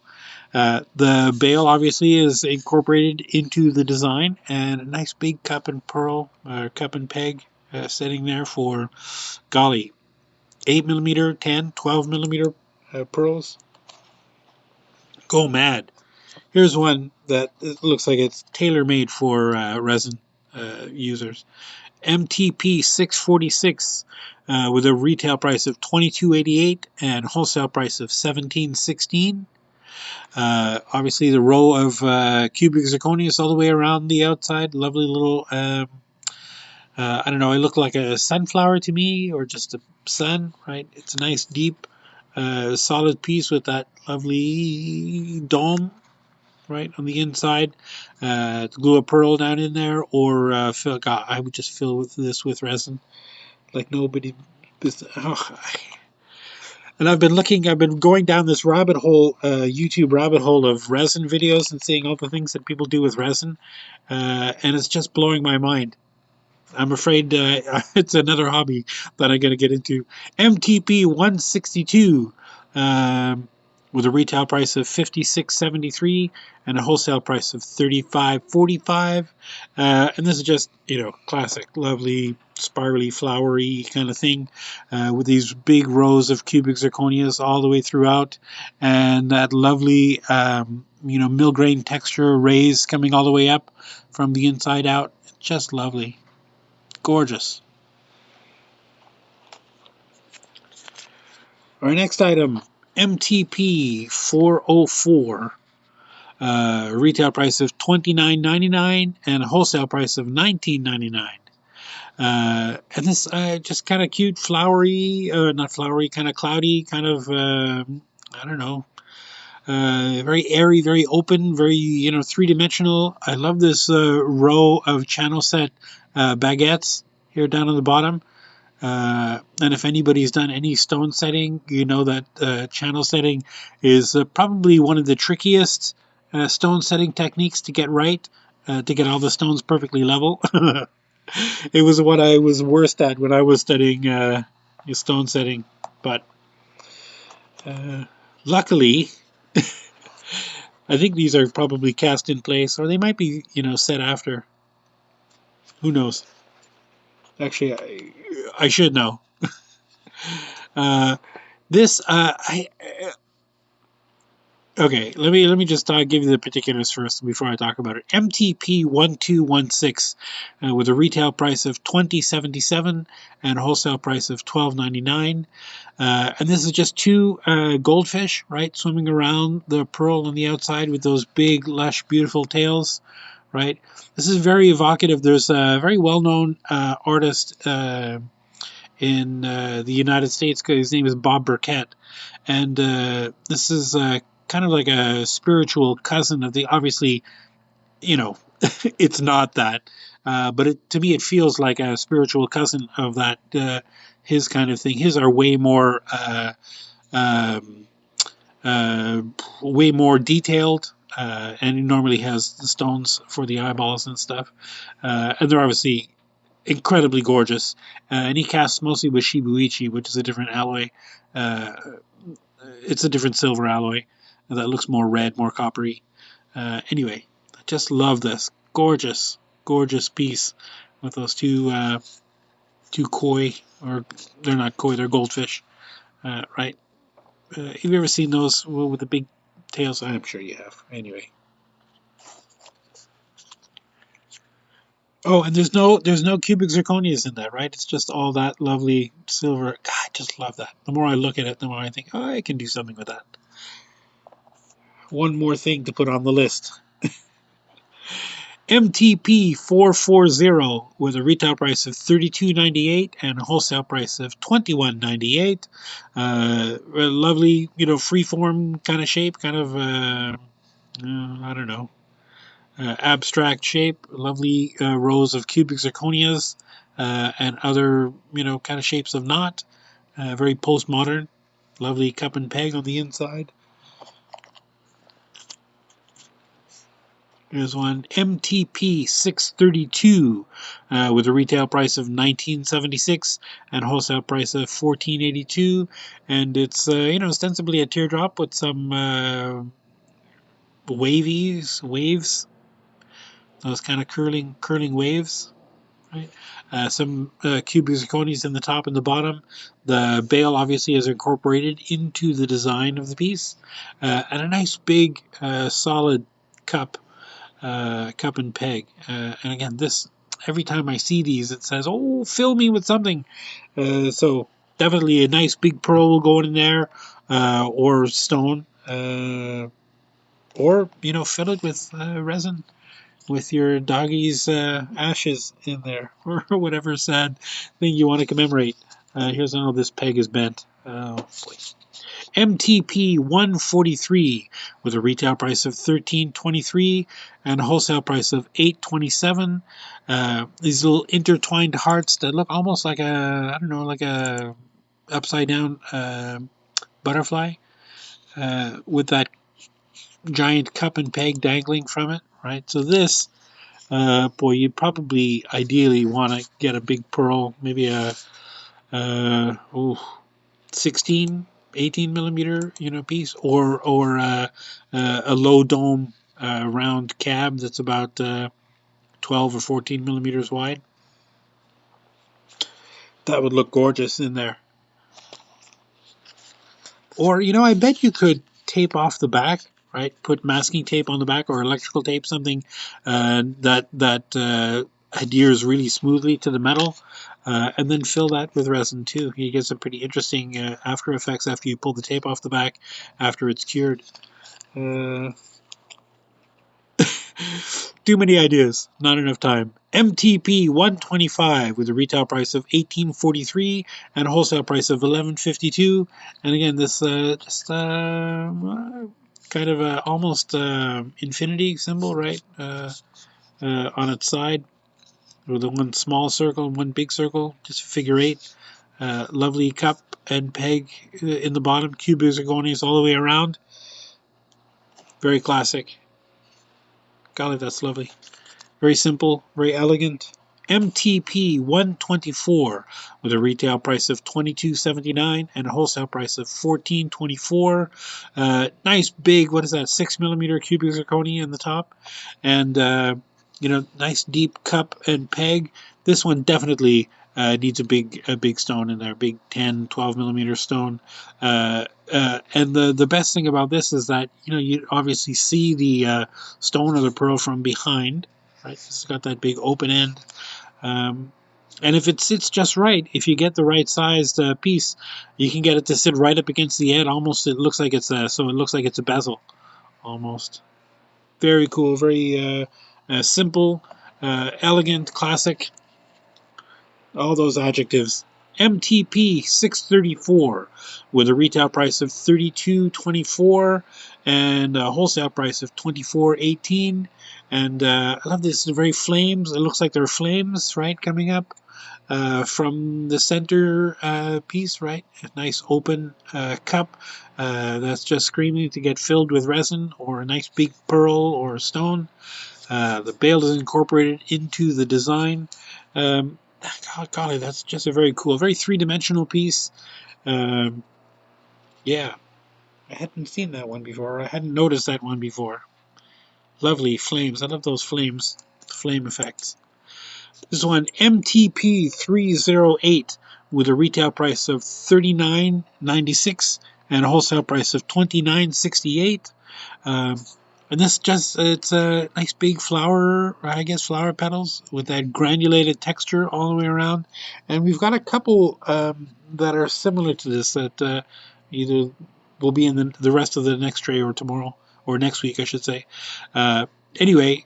The bale obviously is incorporated into the design, and a nice big cup and pearl, cup and peg, sitting there for golly, 8mm, 10, 12mm pearls. Go mad. Here's one that looks like it's tailor-made for resin users. MTP 646 with a retail price of $22.88 and wholesale price of $17.16. Obviously, the row of cubic zirconias all the way around the outside. Lovely little I don't know, it looked like a sunflower to me, or just a sun, right? It's a nice, deep, solid piece with that lovely dome, right, on the inside. Glue a pearl down in there, or God, I would just fill this with resin like nobody. Oh, and I've been going down this rabbit hole, YouTube rabbit hole of resin videos and seeing all the things that people do with resin, and it's just blowing my mind. I'm afraid it's another hobby that I'm going to get into. MTP 162 with a retail price of $56.73 and a wholesale price of $35.45. And this is just, classic, lovely, spirally, flowery kind of thing with these big rows of cubic zirconias all the way throughout, and that lovely, mill grain texture rays coming all the way up from the inside out. Just lovely. Gorgeous. Our next item, MTP 404. Retail price of $29.99 and a wholesale price of $19.99. And this just kind of cute, flowery, not flowery, kind of cloudy, kind of, I don't know, very airy, very open, very, three-dimensional. I love this row of channel set baguettes here down on the bottom. And if anybody's done any stone setting, you know that channel setting is probably one of the trickiest stone setting techniques to get right, to get all the stones perfectly level. It was what I was worst at when I was studying stone setting. But luckily, I think these are probably cast in place, or they might be, set after. Who knows? Actually, I should know. Uh, this, I Okay, let me just give you the particulars first before I talk about it. MTP 1216 with a retail price of $20.77 and a wholesale price of $12.99. And this is just two goldfish, right, swimming around the pearl on the outside with those big, lush, beautiful tails, right? This is very evocative. There's a very well-known artist in the United States. His name is Bob Burkett, and this is kind of like a spiritual cousin of the. Obviously, you know, it's not that, but to me, it feels like a spiritual cousin of that. His kind of thing. His are um, uh, way more detailed. And he normally has the stones for the eyeballs and stuff, and they're obviously incredibly gorgeous. And he casts mostly with Shibuichi, which is a different alloy. Uh, it's a different silver alloy that looks more red, more coppery. Anyway, I just love this gorgeous, gorgeous piece with those two koi, or they're not koi, they're goldfish, right? Have you ever seen those with the big tails? I'm sure you have. Anyway. Oh, and there's no cubic zirconias in that, right? It's just all that lovely silver. God, I just love that. The more I look at it, the more I think, oh, I can do something with that. One more thing to put on the list. MTP 440 with a retail price of $32.98 and a wholesale price of $21.98. A lovely, freeform kind of shape, kind of, I don't know, abstract shape, lovely rows of cubic zirconias and other, kind of shapes of knot. Very postmodern, lovely cup and peg on the inside. Here's one MTP 632 with a retail price of $19.76 and wholesale price of $14.82, and it's ostensibly a teardrop with some waves, those kind of curling waves. Right. Some cubic zirconias in the top and the bottom. The bail obviously is incorporated into the design of the piece, and a nice big solid cup and peg. And again, this every time I see these, it says, "Oh, fill me with something." So definitely a nice big pearl going in there, or stone, or fill it with resin with your doggy's ashes in there, or whatever sad thing you want to commemorate. Here's another. This peg is bent. Oh boy. MTP 143 with a retail price of $13.23 and a wholesale price of $8.27. These little intertwined hearts that look almost like like a upside down butterfly with that giant cup and peg dangling from it. Right. So this, boy, you'd probably ideally want to get a big pearl, maybe a 16, 18 millimeter, piece, or a low dome round cab that's about 12 or 14 millimeters wide. That would look gorgeous in there. Or I bet you could tape off the back, right? Put masking tape on the back or electrical tape, something that adheres really smoothly to the metal, and then fill that with resin too. You get some pretty interesting after effects after you pull the tape off the back after it's cured. Too many ideas, not enough time. MTP 125 with a retail price of 18.43 and a wholesale price of 11.52. And again, this just kind of a almost infinity symbol, right? On its side, with the one small circle and one big circle, just figure eight. Lovely cup and peg in the bottom, cubic zirconium all the way around. Very classic. Golly, that's lovely. Very simple, very elegant. MTP 124 with a retail price of $22.79 and a wholesale price of $14.24. Nice big, what is that, 6mm cubic zirconia in the top, and nice deep cup and peg. This one definitely needs a big stone in there, big 10, 12mm stone. And the best thing about this is that you obviously see the stone or the pearl from behind. Right, it's got that big open end, and if it sits just right, if you get the right sized piece, you can get it to sit right up against the edge. Almost, it looks like it's so it looks like it's a bezel, almost. Very cool, very simple, elegant, classic. All those adjectives. MTP 634 with a retail price of $32.24 and a wholesale price of $24.18. And I love this. They're very flames. It looks like there are flames, right, coming up from the center piece, right? A nice open cup that's just screaming to get filled with resin or a nice big pearl or stone. The bail is incorporated into the design. Golly, that's just a very cool, very three-dimensional piece. Yeah, I hadn't seen that one before. I hadn't noticed that one before. Lovely flames. I love those flames, flame effects. This one, MTP 308, with a retail price of $39.96 and a wholesale price of $29.68. And this it's a nice big flower, I guess flower petals with that granulated texture all the way around. And we've got a couple that are similar to this that either will be in the rest of the next tray or tomorrow, or next week, I should say. Anyway,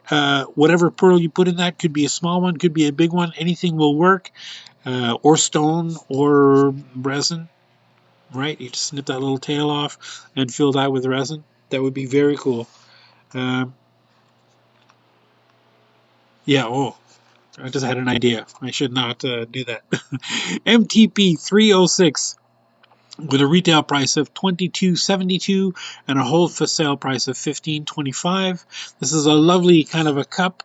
whatever pearl you put in that, could be a small one, could be a big one, anything will work, or stone or resin, right? You just snip that little tail off and fill that with resin. That would be very cool. Yeah, oh, I just had an idea. I should not do that. MTP 306 with a retail price of $22.72 and a wholesale price of $15.25. This is a lovely kind of a cap,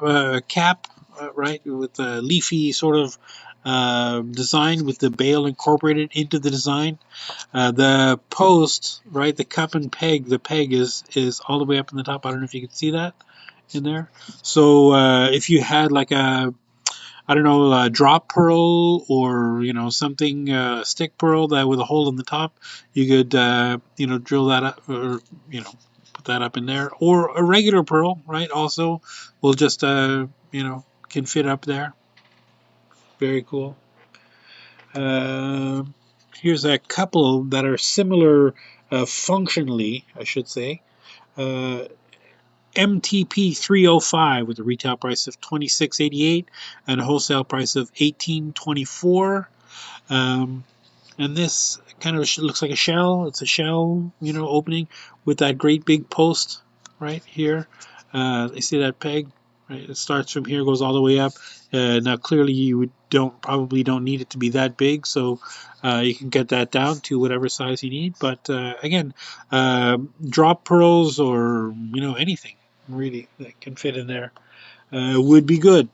right, with a leafy sort of design with the bail incorporated into the design. The post, right, the cup and peg, the peg is all the way up in the top. I don't know if you can see that in there. So if you had like a, I don't know, a drop pearl or something stick pearl that with a hole in the top, you could drill that up or put that up in there, or a regular pearl, right? Also, will just can fit up there. Very cool. Here's a couple that are similar functionally, I should say. MTP 305 with a retail price of $26.88 and a wholesale price of $18.24. And this kind of looks like a shell. It's a shell, opening with that great big post right here. You see that peg? Right? It starts from here, goes all the way up. Now, clearly, you probably don't need it to be that big, so you can get that down to whatever size you need. But again, drop pearls or anything really that can fit in there would be good.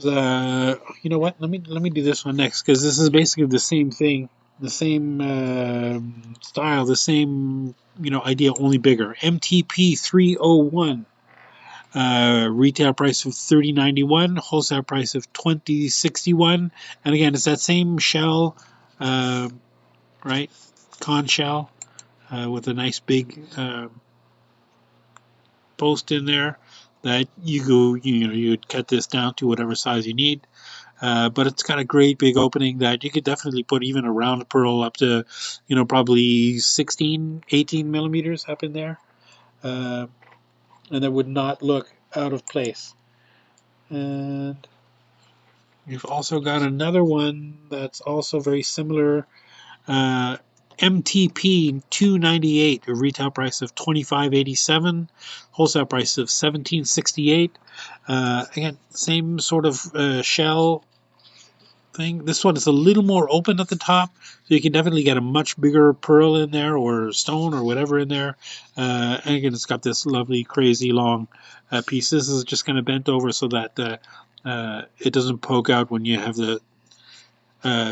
You know what? Let me do this one next because this is basically the same thing, the same style, the same idea, only bigger. MTP 301, retail price of $30.91, wholesale price of $20.61, and again it's that same shell, right? Conch shell with a nice big post in there that you'd cut this down to whatever size you need. But it's got a great big opening that you could definitely put even a round pearl up to, probably 16, 18 millimeters up in there. and that would not look out of place. And you've also got another one that's also very similar. MTP 298, a retail price of $25.87, wholesale price of $17.68. Again, same sort of shell thing. This one is a little more open at the top, so you can definitely get a much bigger pearl in there, or stone, or whatever in there. And again, it's got this lovely, crazy long piece. This is just kind of bent over so that it doesn't poke out when you have the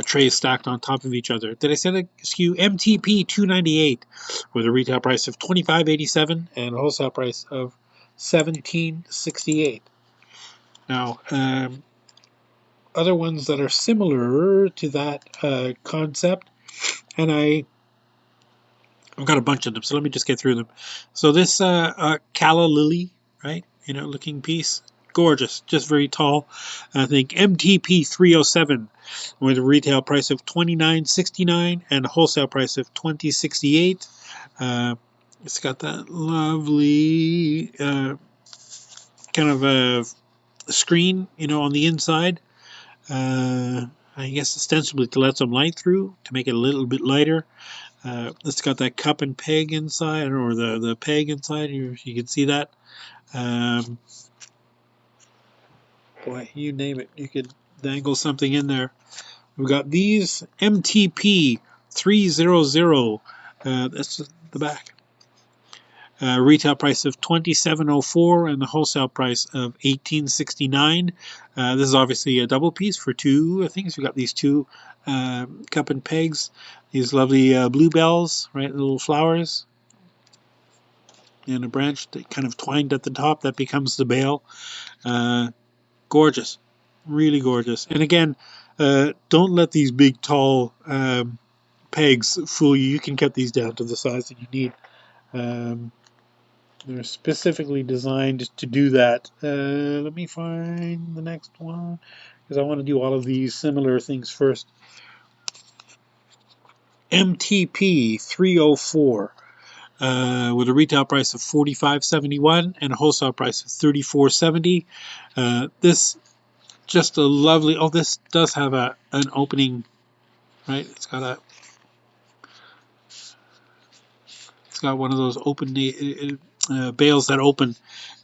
trays stacked on top of each other. Did I say that? SKU MTP 298 with a retail price of $25.87 and a wholesale price of $17.68. Now, other ones that are similar to that concept, and I've got a bunch of them, so let me just get through them. So this calla lily, right? Looking piece, gorgeous, just very tall. I think MTP 307 with a retail price of $29.69 and a wholesale price of $20.68. It's got that lovely kind of a screen, on the inside. I guess ostensibly to let some light through, to make it a little bit lighter. It's got that cup and peg inside, or the peg inside. You can see that. Boy, you name it, you could dangle something in there. We've got these MTP 300. That's the back. Retail price of $27.04 and the wholesale price of $18.69. This is obviously a double piece for two things. We've got these two cup and pegs, these lovely bluebells, right, little flowers, and a branch that kind of twined at the top that becomes the bail. Gorgeous, really gorgeous. And again, don't let these big tall pegs fool you. You can cut these down to the size that you need. They're specifically designed to do that. Let me find the next one, because I want to do all of these similar things first. MTP 304 with a retail price of $45.71 and a wholesale price of $34.70. This just a lovely. Oh, this does have an opening, right? It's got one of those open bales that open.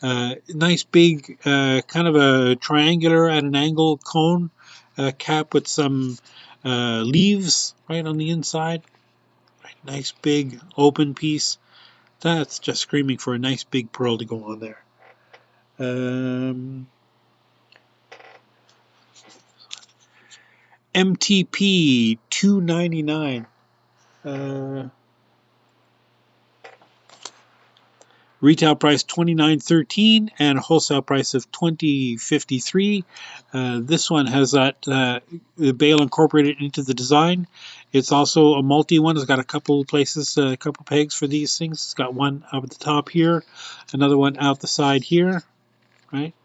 Nice big kind of a triangular at an angle cone cap with some leaves right on the inside. Nice big open piece. That's just screaming for a nice big pearl to go on there. MTP 299. Retail price $29.13 and a wholesale price of $20.53. This one has that bale incorporated into the design. It's also a multi one. It's got a couple places, a couple pegs for these things. It's got one up at the top here, another one out the side here, right?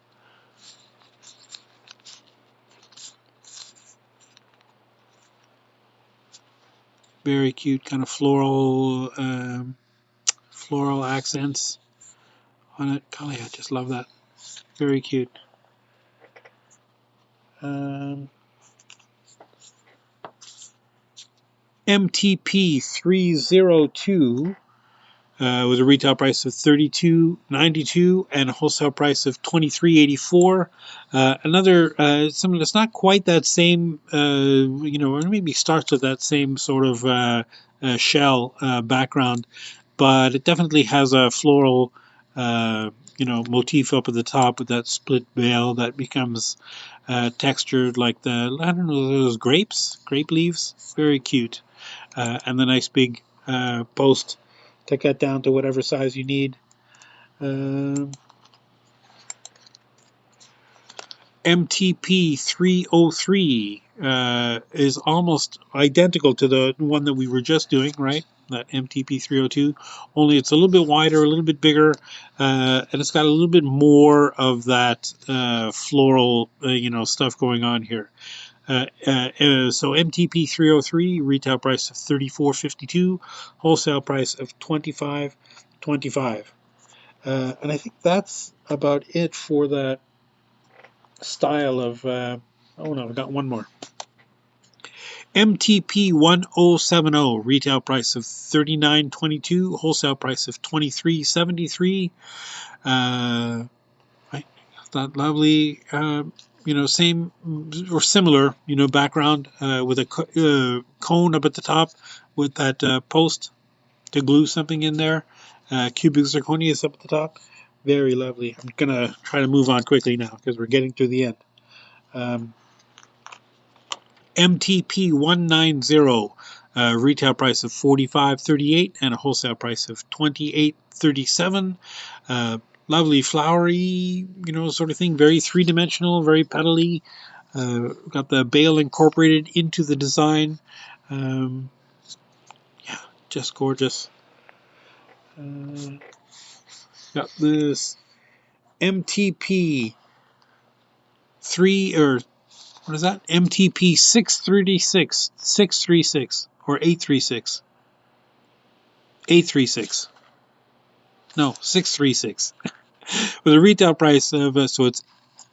Very cute, kind of floral accents on it. Golly, I just love that. Very cute. MTP 302 with a retail price of $32.92 and a wholesale price of $23.84. Another similar. It's not quite that same. Or maybe starts with that same sort of shell background, but it definitely has a floral. Motif up at the top with that split bail that becomes textured like I don't know, those grape leaves. Very cute. And the nice big post to cut down to whatever size you need. MTP 303 is almost identical to the one that we were just doing, right? That MTP 302, only it's a little bit wider, a little bit bigger, and it's got a little bit more of that floral, stuff going on here. So MTP 303 retail price of $34.52, wholesale price of $25.25. And I think that's about it for that style of. Oh no, I've got one more. MTP 1070, retail price of $39.22, wholesale price of $23.73. Right, that lovely, same or similar, background with a cone up at the top with that post to glue something in there. Cubic zirconia is up at the top. Very lovely. I'm gonna try to move on quickly now because we're getting to the end. Um, MTP 190, retail price of $45.38 and a wholesale price of $28.37. Lovely flowery, sort of thing. Very three-dimensional, very petally. Got the bale incorporated into the design. Yeah, just gorgeous. Got this MTP 3 or what is that? MTP 636 or 836. 836. No, 636. With a retail price of so it's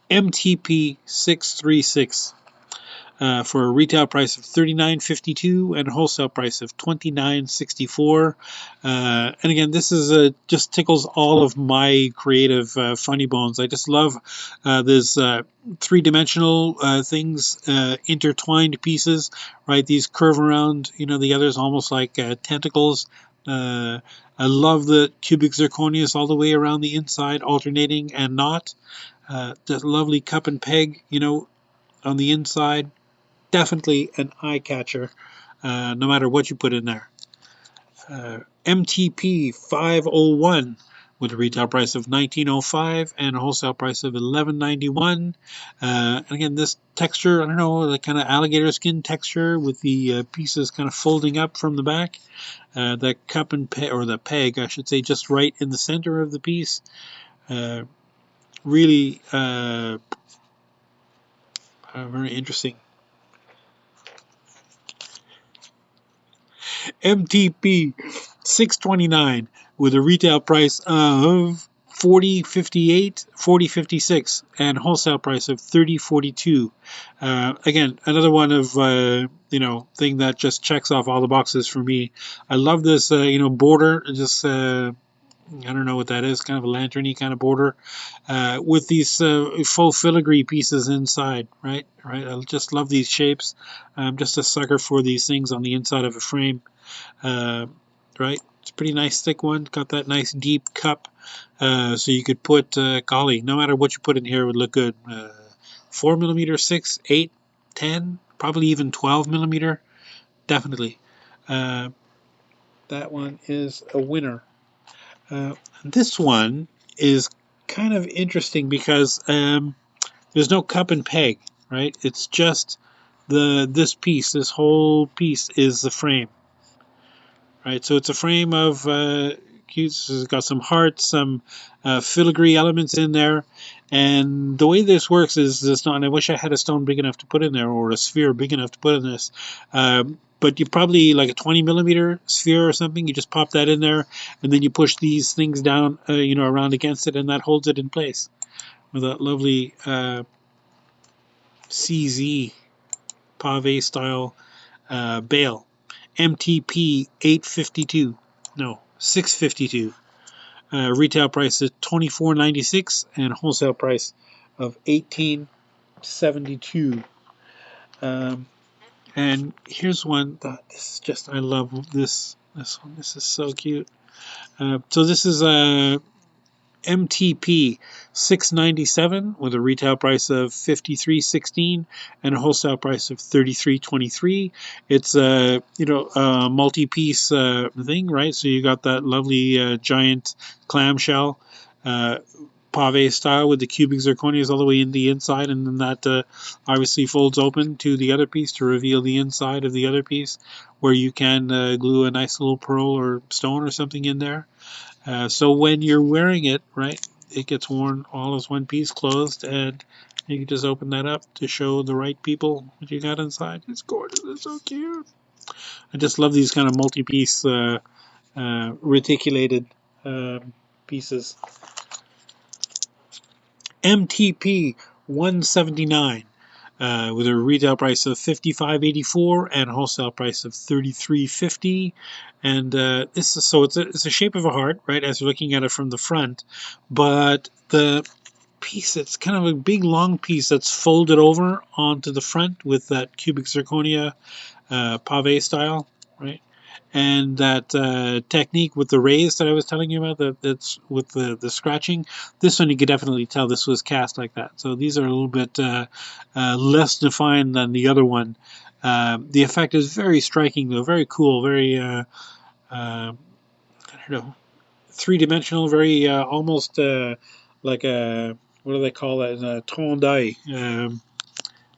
MTP 636 for a retail price of $39.52 and a wholesale price of $29.64. And again, this is just tickles all of my creative funny bones. I just love this three-dimensional things, intertwined pieces, right? These curve around, the others almost like tentacles. I love the cubic zirconias all the way around the inside, alternating and not. The lovely cup and peg, on the inside. Definitely an eye catcher, no matter what you put in there. MTP 501 with a retail price of $19.05 and a wholesale price of $11.91. And again, this texture, I don't know, the kind of alligator skin texture with the pieces kind of folding up from the back. The cup and peg, or the peg, I should say, just right in the center of the piece. Really very interesting. MTP 629 with a retail price of 40.58, 40.56, and wholesale price of 30.42. Again, another one of thing that just checks off all the boxes for me. I love this border. Just I don't know what that is, kind of a lanterny kind of border, with these faux filigree pieces inside, right? I just love these shapes. I'm just a sucker for these things on the inside of a frame. Right? It's a pretty nice thick one. Got that nice deep cup, so you could put golly, no matter what you put in here, it would look good. 4mm, 6, 8, 10, probably even 12mm, definitely. That one is a winner. This one is kind of interesting because there's no cup and peg, right? It's just this piece. This whole piece is the frame. Right, so it's a frame of it's got some hearts, some filigree elements in there, and the way this works is it's not. And I wish I had a stone big enough to put in there, or a sphere big enough to put in this. But you probably like a 20mm sphere or something. You just pop that in there, and then you push these things down, around against it, and that holds it in place with that lovely CZ pave style bale. MTP 852. No, 652. Retail price is $24.96 and wholesale price of $18.72. And here's one that this is just, I love this one. This is so cute. So this is a MTP 697 with a retail price of 53.16 and a wholesale price of 33.23. It's a a multi-piece thing, right? So you got that lovely giant clamshell pave style with the cubic zirconias all the way in the inside, and then that obviously folds open to the other piece to reveal the inside of the other piece, where you can glue a nice little pearl or stone or something in there. So when you're wearing it, right, it gets worn all as one piece closed, and you can just open that up to show the right people what you got inside. It's gorgeous. It's so cute. I just love these kind of multi-piece reticulated pieces. MTP 179 with a retail price of $55.84 and wholesale price of $33.50. And this is so it's a shape of a heart, right? As you're looking at it from the front, but the piece, it's kind of a big long piece that's folded over onto the front with that cubic zirconia pave style, right? And that technique with the rays that I was telling you about, that's with the scratching. This one you could definitely tell this was cast like that. So these are a little bit less defined than the other one. The effect is very striking though, very cool, very I don't know, three-dimensional, very almost like a, what do they call that? A ton d'œil.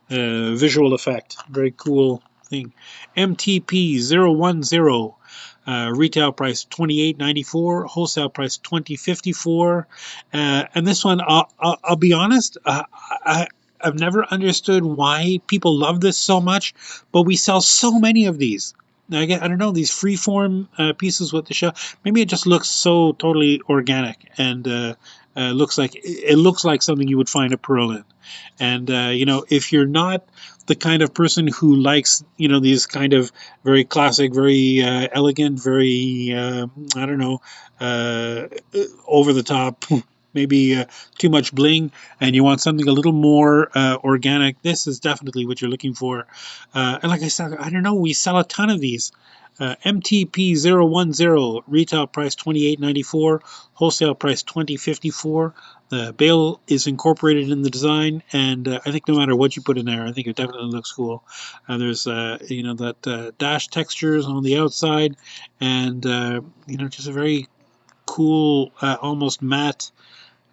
Visual effect. Very cool thing. MTP 010. Retail price $28.94, wholesale price $20.54, and this one, I'll be honest, I've never understood why people love this so much, but we sell so many of these. I don't know, these freeform pieces with the shell. Maybe it just looks so totally organic and looks like something you would find a pearl in. And if you're not the kind of person who likes these kind of very classic, very elegant, very I don't know, uh, over the top, maybe too much bling, and you want something a little more organic, this is definitely what you're looking for. And like I said, I don't know, we sell a ton of these. MTP 010, retail price $28.94, wholesale price $20.54. The bale is incorporated in the design, and I think no matter what you put in there, I think it definitely looks cool. There's that dash textures on the outside, and just a very cool, almost matte,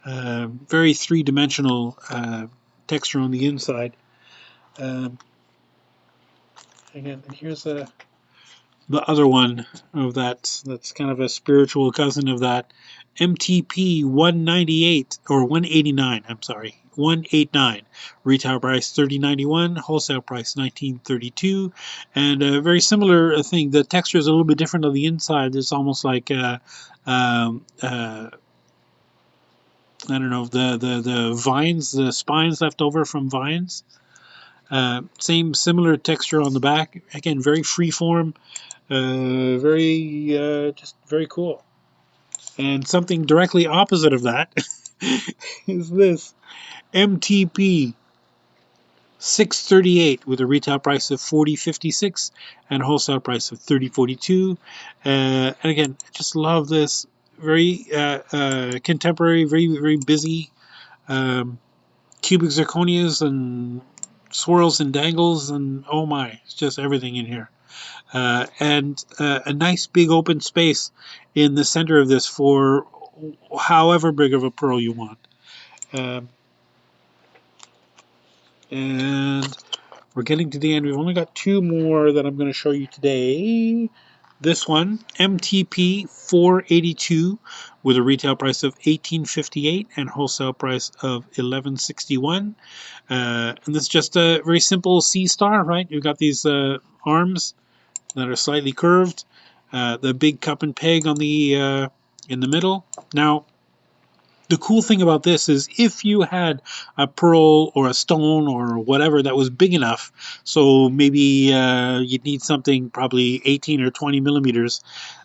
very three-dimensional texture on the inside. Again, here's the other one of that's kind of a spiritual cousin of that. MTP 198 or 189, I'm sorry, 189. Retail price $30.91, wholesale price $19.32, and a very similar thing. The texture is a little bit different on the inside. It's almost like I don't know, the vines, the spines left over from vines. Same similar texture on the back. Again, very freeform. Just very cool. And something directly opposite of that is this MTP 638 with a retail price of $40.56 and wholesale price of $30.42. And again, I just love this. Very contemporary, very busy. Cubic zirconias and swirls and dangles, and oh my, it's just everything in here. And a nice big open space in the center of this for however big of a pearl you want. And we're getting to the end. We've only got two more that I'm going to show you today. This one, MTP 482 with a retail price of $18.58 and wholesale price of $11.61. And this is just a very simple C star, right? You've got these arms that are slightly curved, the big cup and peg on the in the middle. Now, the cool thing about this is if you had a pearl or a stone or whatever that was big enough, so maybe you'd need something probably 18 or 20 millimeters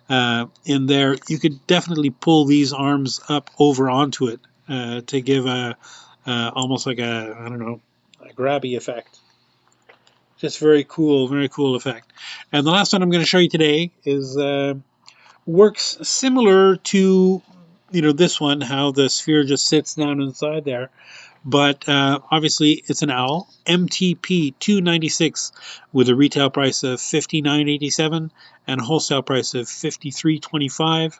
in there, you could definitely pull these arms up over onto it to give a almost like a, I don't know, a grabby effect. Just very cool effect. And the last one I'm going to show you today is works similar to this one, how the sphere just sits down inside there, but obviously it's an owl. MTP 296 with a retail price of $59.87 and wholesale price of $53.25.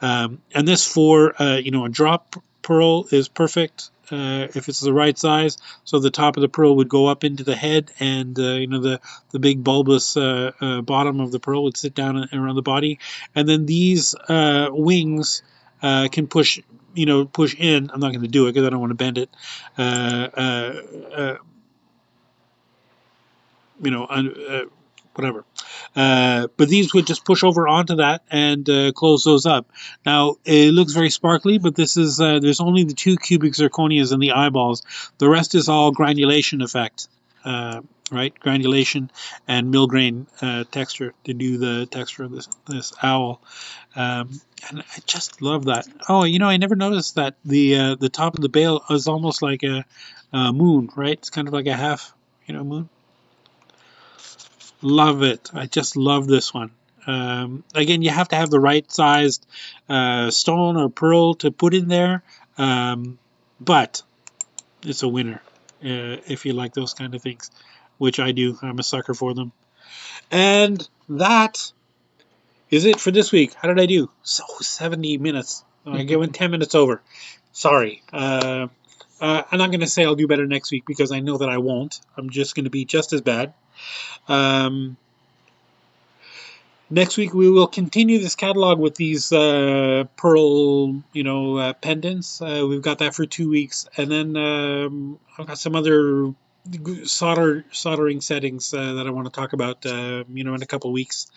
And this for a drop pearl is perfect. If it's the right size, so the top of the pearl would go up into the head, and the big bulbous bottom of the pearl would sit down around the body, and then these wings can push in. I'm not going to do it because I don't want to bend it. Uh, uh, uh, whatever. But these would just push over onto that and close those up. Now it looks very sparkly, but this is there's only the 2 cubic zirconias in the eyeballs. The rest is all granulation effect, right? Granulation and mill grain texture to do the texture of this owl. And I just love that. Oh, I never noticed that the top of the bale is almost like a moon, right? It's kind of like a half, moon. Love it. I just love this one. Again, you have to have the right sized stone or pearl to put in there, but it's a winner if you like those kind of things, which I do. I'm a sucker for them. And that is it for this week. How did I do? So 70 minutes. I went 10 minutes over. Sorry. I'm not going to say I'll do better next week because I know that I won't. I'm just going to be just as bad. Next week we will continue this catalog with these pearl, pendants. We've got that for 2 weeks, and then I've got some other soldering settings that I want to talk about, in a couple of weeks.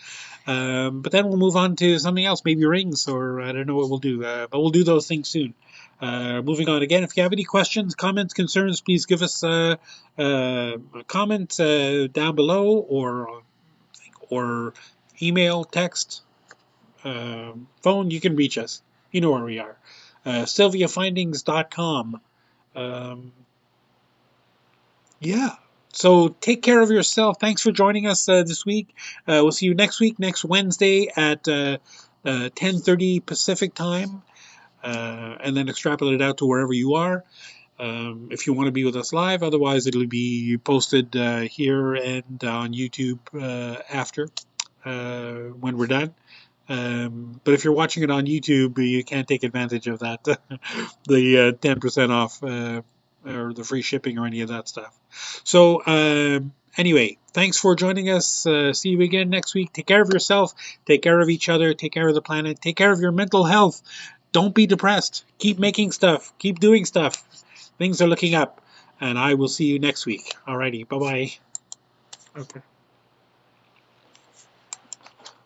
But then we'll move on to something else, maybe rings, or I don't know what we'll do. But we'll do those things soon. Moving on again, if you have any questions, comments, concerns, please give us a comment down below, or email, text, phone. You can reach us. You know where we are. SilviaFindings.com. Yeah. So take care of yourself. Thanks for joining us this week. We'll see you next week, next Wednesday at 10:30 Pacific time, and then extrapolate it out to wherever you are. If you want to be with us live, otherwise it'll be posted here and on YouTube after when we're done. But if you're watching it on YouTube, you can't take advantage of that, the 10% off or the free shipping or any of that stuff. So anyway, thanks for joining us. See you again next week. Take care of yourself. Take care of each other. Take care of the planet. Take care of your mental health. Don't be depressed. Keep making stuff. Keep doing stuff. Things are looking up. And I will see you next week. Alrighty. Bye-bye. Okay.